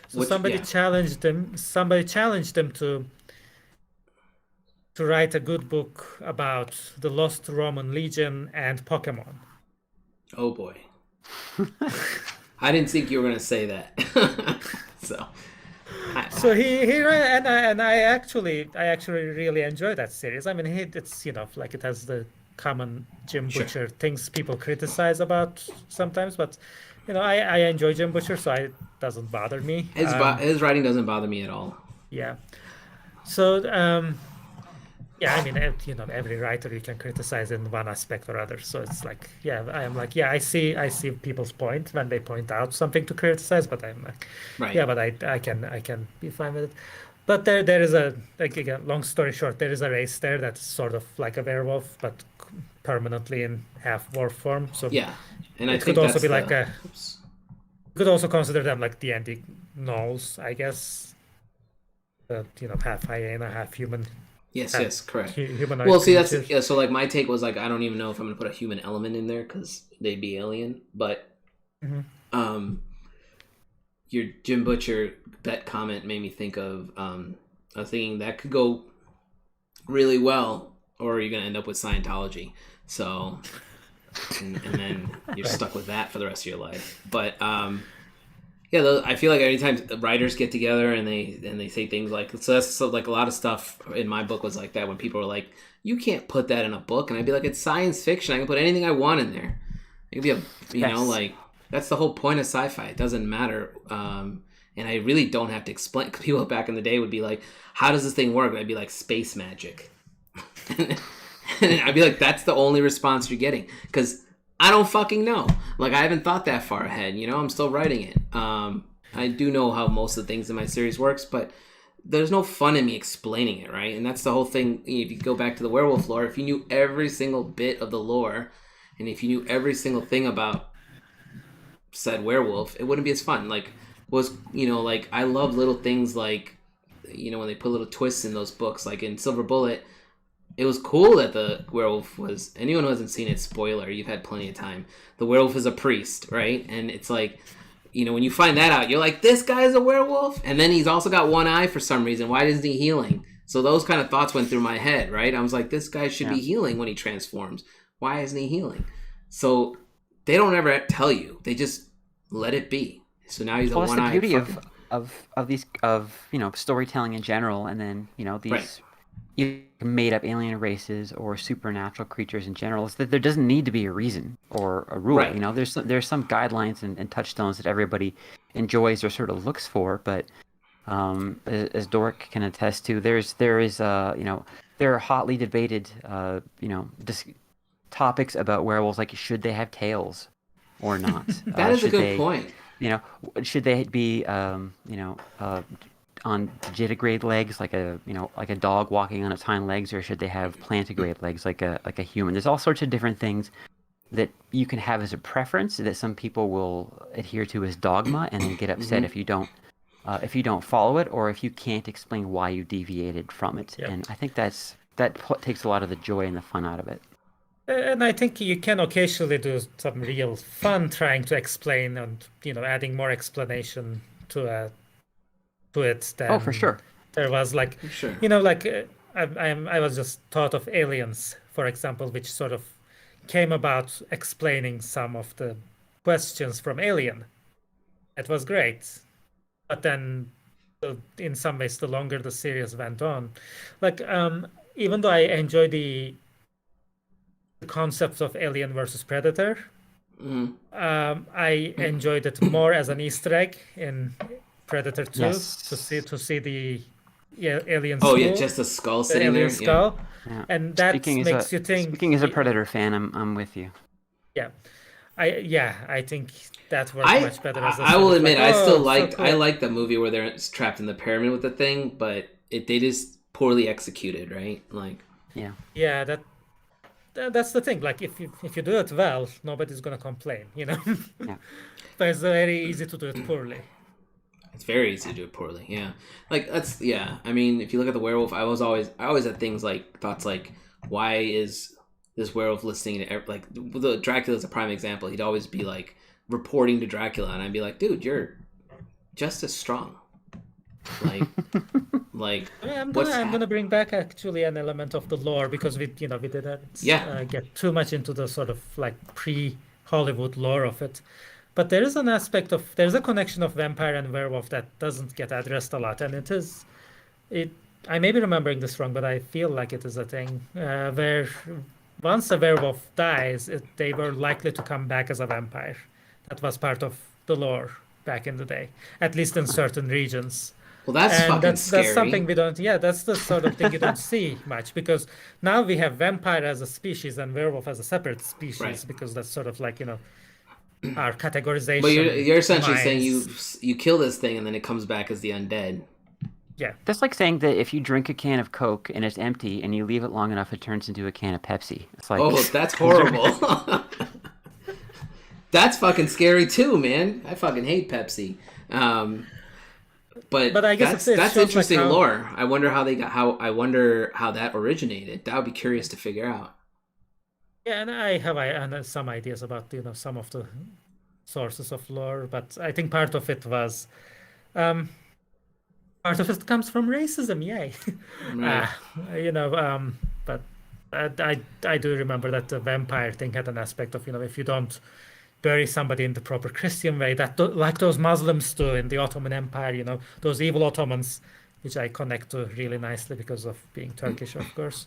somebody challenged him. Somebody challenged him to write a good book about the Lost Roman Legion and Pokemon. Oh boy. I didn't think you were going to say that. So he ran, and I actually really enjoy that series. I mean, it's it has the common Jim Butcher things people criticize about sometimes, but I enjoy Jim Butcher, so it doesn't bother me. His writing doesn't bother me at all. Yeah. So Yeah, I mean, every writer you can criticize in one aspect or other. So it's like, yeah, I am like, yeah, I see people's point when they point out something to criticize, but I'm like, Right. yeah, but I can be fine with it. But there is a, like, again, long story short, there is a race there that's sort of like a werewolf, but permanently in half wolf form. So Yeah, and I it think could also that's be like the. a, Oops. you could also consider them like the anti gnolls, I guess. Half hyena, half human, Yes, half yes, correct. humanoid Well, see, that's creatures. yeah. So, like, my take was like, I don't even know if I'm gonna put a human element in there because they'd be alien. But, Mhm. your Jim Butcher bet comment made me think of a thing that could go really well, or you're gonna end up with Scientology. So, and then you're stuck with that for the rest of your life. But yeah, I feel like anytime writers get together and they say things like, so like a lot of stuff in my book was like that, when people were like, you can't put that in a book, and I'd be like, it's science fiction, I can put anything I want in there. It could be Yes. like, that's the whole point of sci-fi. It doesn't matter. And I really don't have to explain. People back in the day would be like, how does this thing work? And I'd be like, space magic. And I'd be like, that's the only response you're getting, because I don't fucking know. Like, I haven't thought that far ahead. I'm still writing it. I do know how most of the things in my series works, but there's no fun in me explaining it, right? And that's the whole thing. If you go back to the werewolf lore, if you knew every single bit of the lore, and if you knew every single thing about said werewolf, it wouldn't be as fun. Like, like, I love little things like, when they put little twists in those books, like in Silver Bullet. It was cool that the werewolf was, anyone who hasn't seen it, spoiler, you've had plenty of time. The werewolf is a priest, right? And it's like, when you find that out, you're like, this guy's a werewolf? And then he's also got one eye for some reason. Why isn't he healing? So those kind of thoughts went through my head, right? I was like, this guy should be healing when he transforms. Why isn't he healing? So they don't ever tell you. They just let it be. So now he's a one-eyed. Well, that's the beauty of these storytelling in general, and then these Right. made up alien races or supernatural creatures in general, is that there doesn't need to be a reason or a rule. Right. There's some guidelines and touchstones that everybody enjoys or sort of looks for, but as Doruk can attest to, there are hotly debated topics about werewolves, like should they have tails or not. That is a good point. Should they be on digitigrade legs, like a dog walking on its hind legs, or should they have plantigrade legs, like a human? There's all sorts of different things that you can have as a preference that some people will adhere to as dogma, and then get upset if you don't follow it, or if you can't explain why you deviated from it. Yep. And I think that takes a lot of the joy and the fun out of it. And I think you can occasionally do some real fun trying to explain and adding more explanation to it than For sure. there was, like, Sure. I was just thought of Aliens, for example, which sort of came about explaining some of the questions from Alien. It was great, but then in some ways, the longer the series went on, like, even though I enjoy the concepts of Alien versus Predator, I enjoyed it more as an Easter egg in Predator 2 Yes. to see the alien Oh skull, yeah, just a skull the sitting alien there. skull, Yeah. and that makes you think. Speaking as a Predator fan, I'm with you. Yeah, I think that worked I much better. As a I sort will of admit, like, I still so liked cool. I liked the movie where they're trapped in the pyramid with the thing, but they just poorly executed, right? Like, Yeah, that's the thing. Like, if you do it well, nobody's gonna complain, Yeah. But it's very easy to do it poorly. it's very easy to do it poorly. Yeah, like I mean, if you look at the werewolf, I always had thoughts like, why is this werewolf listening to like the Dracula's a prime example. He'd always be like reporting to Dracula, and I'd be like, dude, you're just as strong. Like I'm gonna bring back actually an element of the lore, because we didn't get too much into the sort of like pre-Hollywood lore of it. But there's a connection of vampire and werewolf that doesn't get addressed a lot, and I may be remembering this wrong, but I feel like it is a thing where once a werewolf dies, they were likely to come back as a vampire. That was part of the lore back in the day, at least in certain regions. Well, that's And fucking scary. that's something we don't, yeah, that's the sort of thing you don't see much, because now we have vampire as a species and werewolf as a separate species, Right. because that's sort of like, our But categorization you're essentially saying minds. you kill this thing and then it comes back as the undead. Yeah. That's like saying that if you drink a can of Coke and it's empty and you leave it long enough, it turns into a can of Pepsi. It's like, Oh, that's horrible. That's fucking scary too, man. I fucking hate Pepsi. But I guess that's shows like interesting how- lore. I wonder I wonder how that originated. That would be curious to figure out. Yeah, and I have some ideas about some of the sources of lore, but I think part of it was part of it comes from racism. Yay, Right. but I do remember that the vampire thing had an aspect of if you don't bury somebody in the proper Christian way, like those Muslims do in the Ottoman Empire, those evil Ottomans, which I connect to really nicely because of being Turkish, of course.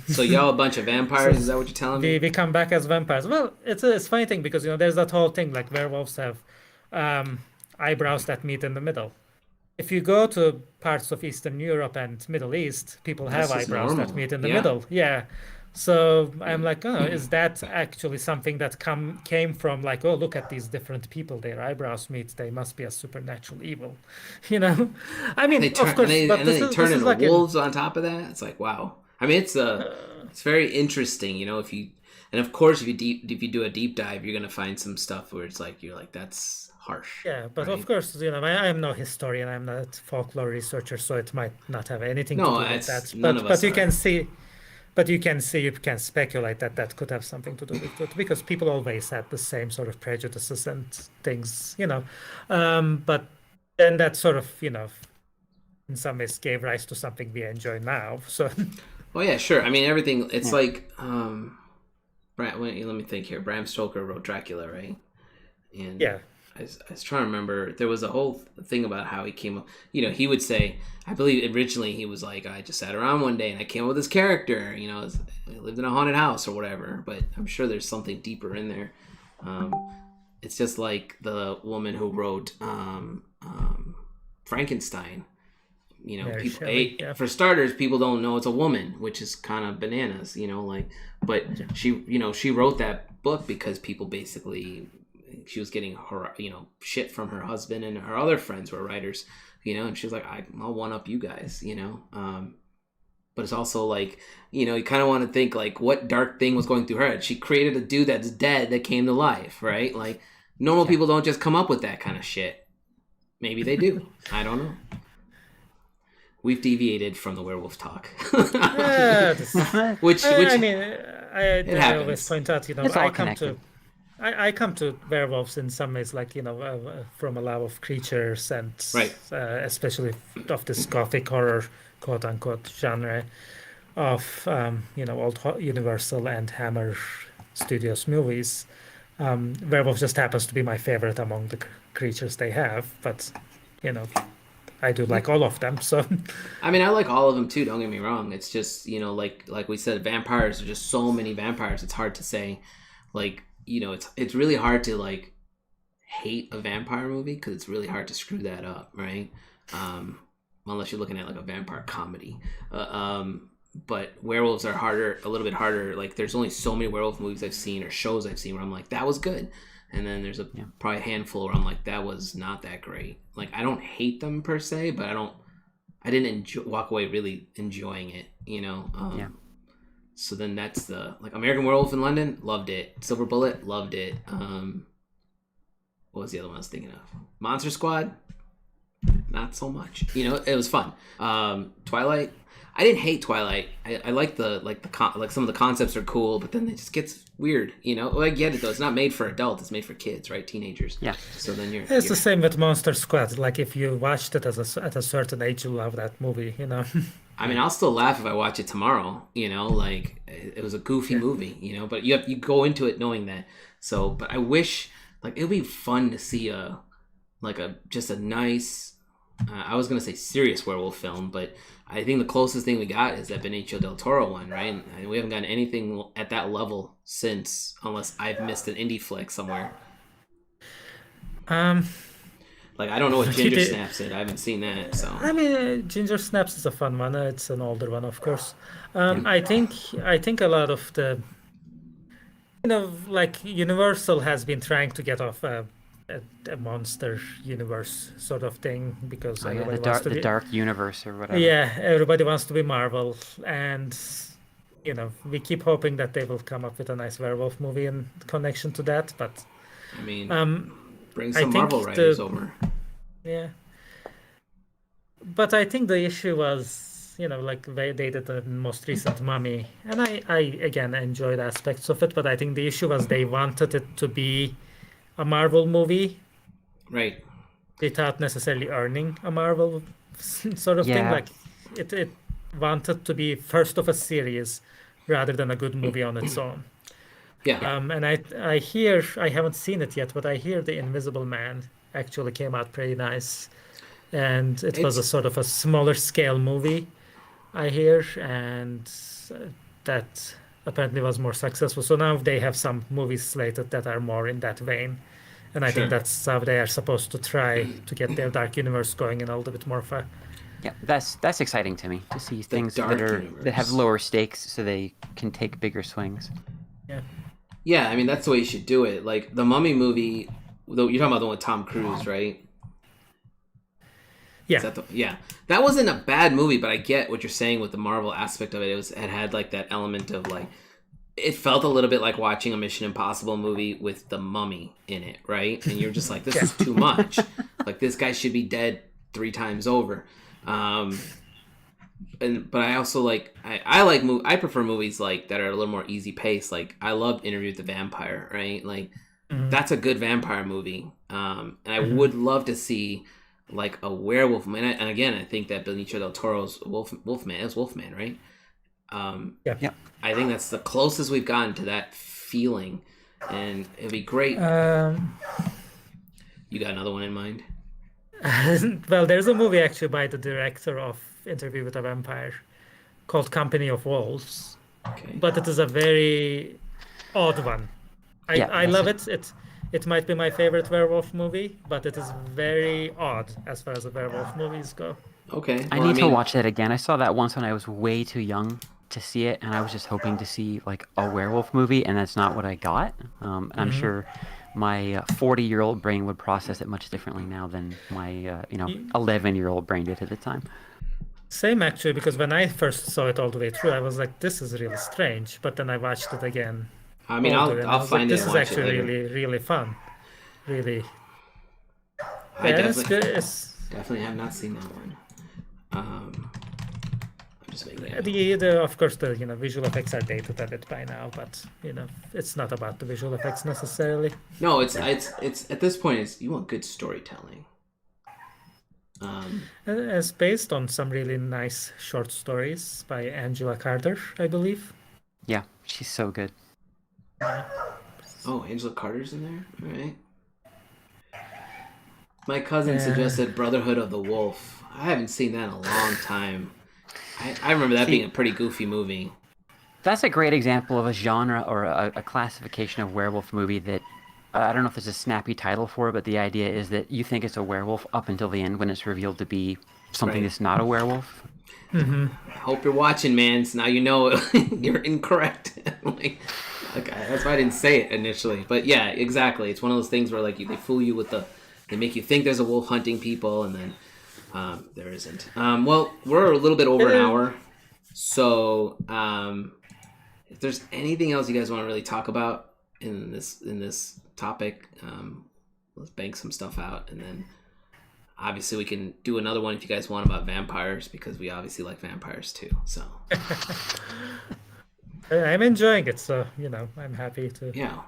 So y'all a bunch of vampires? Is that what you're telling me? We come back as vampires. Well, it's a funny thing because there's that whole thing like werewolves have eyebrows that meet in the middle. If you go to parts of Eastern Europe and Middle East, people have This is eyebrows that normal. meet in the Yeah. middle. Yeah. So I'm like, oh, is that actually something that came from like, oh, look at these different people, their eyebrows meet, they must be a supernatural evil, I mean, They turn, of course, but and then this they is, turn this is into like wolves on top of that. It's like, wow. I mean, it's very interesting, if you, and of course, if you do a deep dive, you're gonna find some stuff where it's like you're like, that's harsh. yeah, but right? of course, I am no historian, I'm not a folklore researcher, so it might not have anything to No, do with it's that. none of us But you are. can see. But you can speculate that could have something to do with it because people always had the same sort of prejudices and things, But then that sort of, in some ways gave rise to something we enjoy now. So, Oh yeah, sure. I mean, everything. It's Yeah. like, let me think here. Bram Stoker wrote Dracula, right? And yeah, I was trying to remember. There was a whole thing about how he came up. He would say, I believe originally he was like, I just sat around one day and I came up with this character. I lived in a haunted house or whatever. But I'm sure there's something deeper in there. It's just like the woman who wrote Frankenstein. Mary People Shelley, yeah. for starters, people don't know it's a woman, which is kind of bananas. But she wrote that book because people basically. She was getting her, shit from her husband and her other friends were writers, and she was like, I'll one up you guys, but it's also like, you kind of want to think like what dark thing was going through her head. She created a dude that's dead that came to life, right? Like normal people don't just come up with that kind of shit. Maybe they do. I don't know. We've deviated from the werewolf talk, Yeah, which I mean, I happens. always point out, It's all connected. I come to werewolves in some ways, like from a love of creatures and Right. Especially of this gothic horror, quote unquote, genre of old Universal and Hammer Studios movies. Werewolf just happens to be my favorite among the creatures they have, but I do like all of them. So I mean, I like all of them too. Don't get me wrong. It's just like we said, vampires are just so many vampires. It's hard to say, like it's really hard to like hate a vampire movie because it's really hard to screw that up, right? Unless you're looking at like a vampire comedy. But werewolves are a little bit harder. Like there's only so many werewolf movies I've seen or shows I've seen where I'm like that was good, and then there's probably a handful where I'm like that was not that great. Like I don't hate them per se, but I didn't walk away really enjoying it. Yeah. So then that's the like American Werewolf in London, loved it. Silver Bullet, loved it. What was the other one I was thinking of? Monster Squad, not so much. It was fun. Twilight, I didn't hate Twilight. I like some of the concepts are cool, but then it just gets weird. Well, I get it though. It's not made for adults. It's made for kids, right? Teenagers. Yeah. So then it's the same with Monster Squad. Like if you watched it at a certain age, you love that movie. I mean, I'll still laugh if I watch it tomorrow. Like it was a goofy movie. But you go into it knowing that. So, but I wish like it would be fun to see just a nice. I was gonna say serious werewolf film, but I think the closest thing we got is that Benicio del Toro one, right? And we haven't gotten anything at that level since, unless I've missed an indie flick somewhere. Like I don't know what He Ginger did- Snaps it. I haven't seen that. So I mean, Ginger Snaps is a fun one. It's an older one, of course. Yeah. I think a lot of the, like Universal has been trying to get off a monster universe sort of thing because Oh yeah, everybody wants to the be. dark universe or whatever. Yeah, everybody wants to be Marvel, and we keep hoping that they will come up with a nice werewolf movie in connection to that. But I mean, um, bring I some think Marvel writers the over. yeah, but I think the issue was, like they did the most recent Mummy, and I again enjoyed aspects of it, but I think the issue was they wanted it to be a Marvel movie Right. without necessarily earning a Marvel sort of thing. Yeah. Like it wanted to be first of a series rather than a good movie on its own. Yeah. And I hear, I haven't seen it yet, but I hear The Invisible Man actually came out pretty nice, and it was a It's- sort of a smaller scale movie, I hear, and that apparently was more successful. So now they have some movies slated that are more in that vein, and I Sure. think that's how they are supposed to try to get their dark universe going in a little bit more of a. Yeah, that's exciting to me to see things dark that have universe. lower stakes so they can take bigger swings. Yeah. Yeah, I mean that's the way you should do it. Like the Mummy movie, though you're talking about the one with Tom Cruise, right? Yeah. Is that yeah, that wasn't a bad movie, but I get what you're saying with the Marvel aspect of it. It had like that element of like, it felt a little bit like watching a Mission Impossible movie with the Mummy in it, right? And you're just like, this is too much. Like this guy should be dead 3 times over. But I also like I prefer movies like that are a little more easy paced. Like I loved Interview with the Vampire, right? Like that's a good vampire movie. And I would love to see like a werewolf man. And again, I think that Benicio del Toro's Wolfman is Wolfman, right? Yeah. I think that's the closest we've gotten to that feeling, and it'd be great. You got another one in mind? Well, there's a movie actually by the director of Interview with a Vampire called Company of Wolves, Okay. but it is a very odd one. Yeah, I that's love it. It might be my favorite werewolf movie, but it is very odd as far as the werewolf movies go. Okay. I well, need to mean, watch that again. I saw that once when I was way too young to see it, and I was just hoping to see like a werewolf movie, and that's not what I got. I'm sure my 40-year-old brain would process it much differently now than my 11-year-old brain did at the time. Same actually, because when I first saw it all the way through, I was like, "This is really strange." But then I watched it again. I mean, older, and I I'll was like, find it this and is watch it actually later. really, really fun. Really. I Yeah, it's definitely, good. It's, definitely have not seen that one. I'm just making it. of course the visual effects are dated a bit by now, but it's not about the visual effects necessarily. No, it's at this point it's you want good storytelling. It's based on some really nice short stories by Angela Carter, I believe. Yeah, she's so good. Oh, Angela Carter's in there. All right. My cousin suggested Brotherhood of the Wolf. I haven't seen that in a long time. I remember that being a pretty goofy movie. That's a great example of a genre or a classification of werewolf movie that I don't know if there's a snappy title for it, but the idea is that you think it's a werewolf up until the end when it's revealed to be something Right. that's not a werewolf. I hope you're watching, man. So now you know you're incorrect. like, that's why I didn't say it initially. But yeah, exactly. It's one of those things where like they fool you with they make you think there's a wolf hunting people, and then there isn't. Well, we're a little bit over an hour, so if there's anything else you guys want to really talk about in this topic, let's bank some stuff out, and then obviously we can do another one if you guys want about vampires, because we obviously like vampires too. So I'm enjoying it, so I'm happy to. yeah.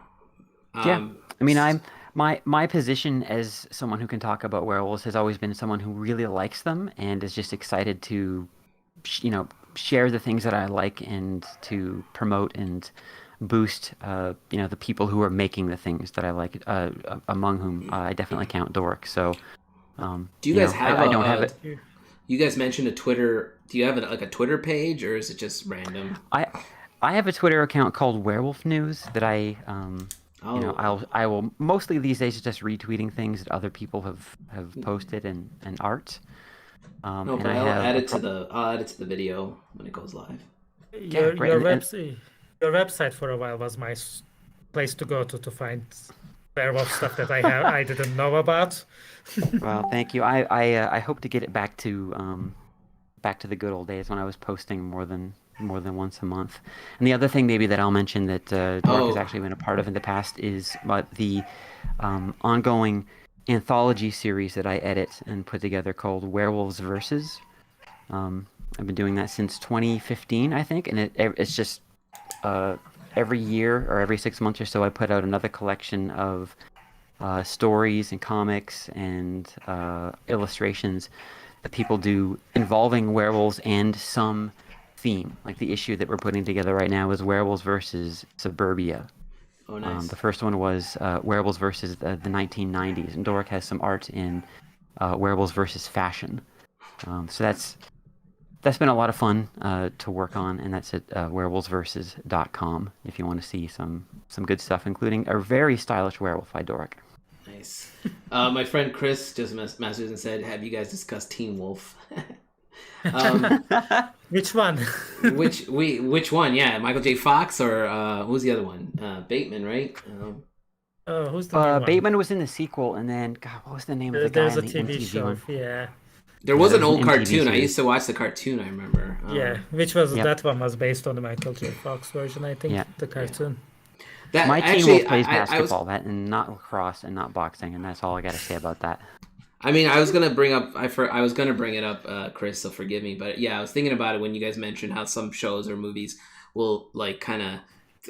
Yeah, I mean, my position as someone who can talk about werewolves has always been someone who really likes them and is just excited to, share the things that I like and to promote and boost, the people who are making the things that I like. Among whom I definitely count Doruk. So, Do you guys have I don't have it. You guys mentioned a Twitter. Do you have a Twitter page, or is it just random? I have a Twitter account called Werewolf News that I You know, I will mostly these days just retweeting things that other people have posted and art. No, and but I I'll have add it to the video when it goes live. Your great. your website for a while was my place to go to find werewolf stuff that I didn't know about. Well, thank you. I hope to get it back to the good old days when I was posting more than once a month. And the other thing maybe that I'll mention that Doruk has actually been a part of in the past is the ongoing anthology series that I edit and put together called Werewolves Versus. I've been doing that since 2015, I think, and it's just every year or every 6 months or so I put out another collection of stories and comics and illustrations that people do involving werewolves and some theme. Like the issue that we're putting together right now is Werewolves versus Suburbia. Oh, nice. The first one was Werewolves versus the 1990s, and Doruk has some art in Werewolves versus Fashion. So that's been a lot of fun to work on, and that's at werewolvesversus.com if you want to see some good stuff, including a very stylish werewolf by Doruk. Nice. My friend Chris just messaged and said, "Have you guys discussed Teen Wolf?" Which one? which one? Yeah, Michael J. Fox or who's the other one? Bateman, right? Who's the new one? Bateman was in the sequel, and then God, what was the name of the guy There's a in the TV MTV show. one? Yeah. There was an there's an old MTV cartoon. I series. used to watch the cartoon. I remember. Yeah, which was Yep. that one was based on the Michael J. Fox version, I think. Yeah. The cartoon. That My Teen actually, Wolf plays I was basketball, that and not lacrosse and not boxing, and that's all I got to say about that. I mean, I was gonna bring up. I was gonna bring it up, Chris. So forgive me, but yeah, I was thinking about it when you guys mentioned how some shows or movies will like kind of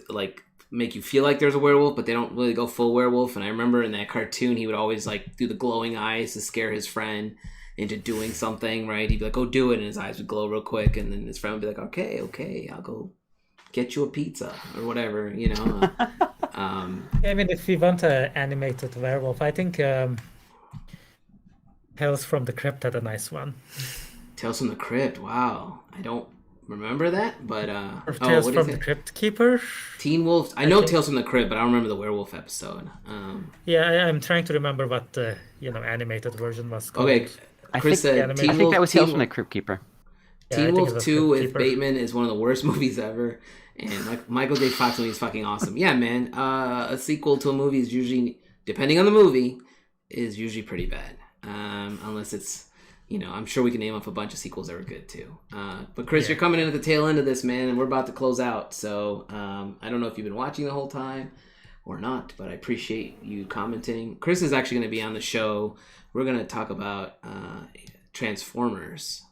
like make you feel like there's a werewolf, but they don't really go full werewolf. And I remember in that cartoon, he would always like do the glowing eyes to scare his friend into doing something. Right? He'd be like, "Go do it," and his eyes would glow real quick, and then his friend would be like, "Okay, I'll go get you a pizza or whatever," you know. I mean, if we want an animated werewolf, I think Tales from the Crypt had a nice one. Tales from the Crypt. Wow, I don't remember that, but Or Tales what from is the it? Crypt Keeper. Teen Wolf. I know Tales from the Crypt, but I don't remember the werewolf episode. Yeah, I'm trying to remember what the animated version was called. Okay, Chris said I Teen I think Wolf. that was Teen Tales from the Wolf, Crypt Keeper. Yeah, I Teen think Wolf it was 2 Crypt with Keeper. Bateman is one of the worst movies ever, and Michael J. Fox movie is fucking awesome. Yeah, man. A sequel to a movie is usually, depending on the movie, is usually pretty bad. Unless it's, I'm sure we can name off a bunch of sequels that were good too. But Chris, you're coming in at the tail end of this, man, and we're about to close out. So I don't know if you've been watching the whole time or not, but I appreciate you commenting. Chris is actually going to be on the show. We're going to talk about Transformers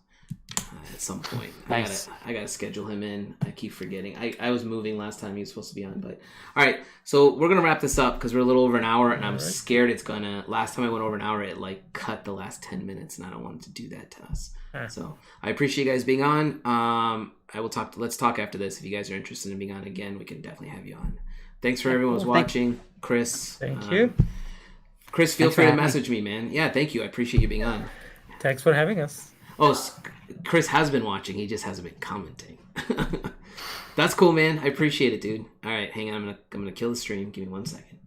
at some point. Nice. I gotta schedule him in. I keep forgetting. I was moving last time he was supposed to be on, but all right. So we're gonna wrap this up because we're a little over an hour, and I'm scared it's gonna. Last time I went over an hour, it like cut the last 10 minutes, and I don't want it to do that to us. So I appreciate you guys being on. I will talk. Let's talk after this. If you guys are interested in being on again, we can definitely have you on. Thanks for everyone who's watching. Chris. Thank you. Chris, feel free to message me, man. Yeah, thank you. I appreciate you being on. Thanks for having us. Oh, Chris has been watching. He just hasn't been commenting. That's cool, man. I appreciate it, dude. All right, hang on. I'm gonna kill the stream. Give me 1 second.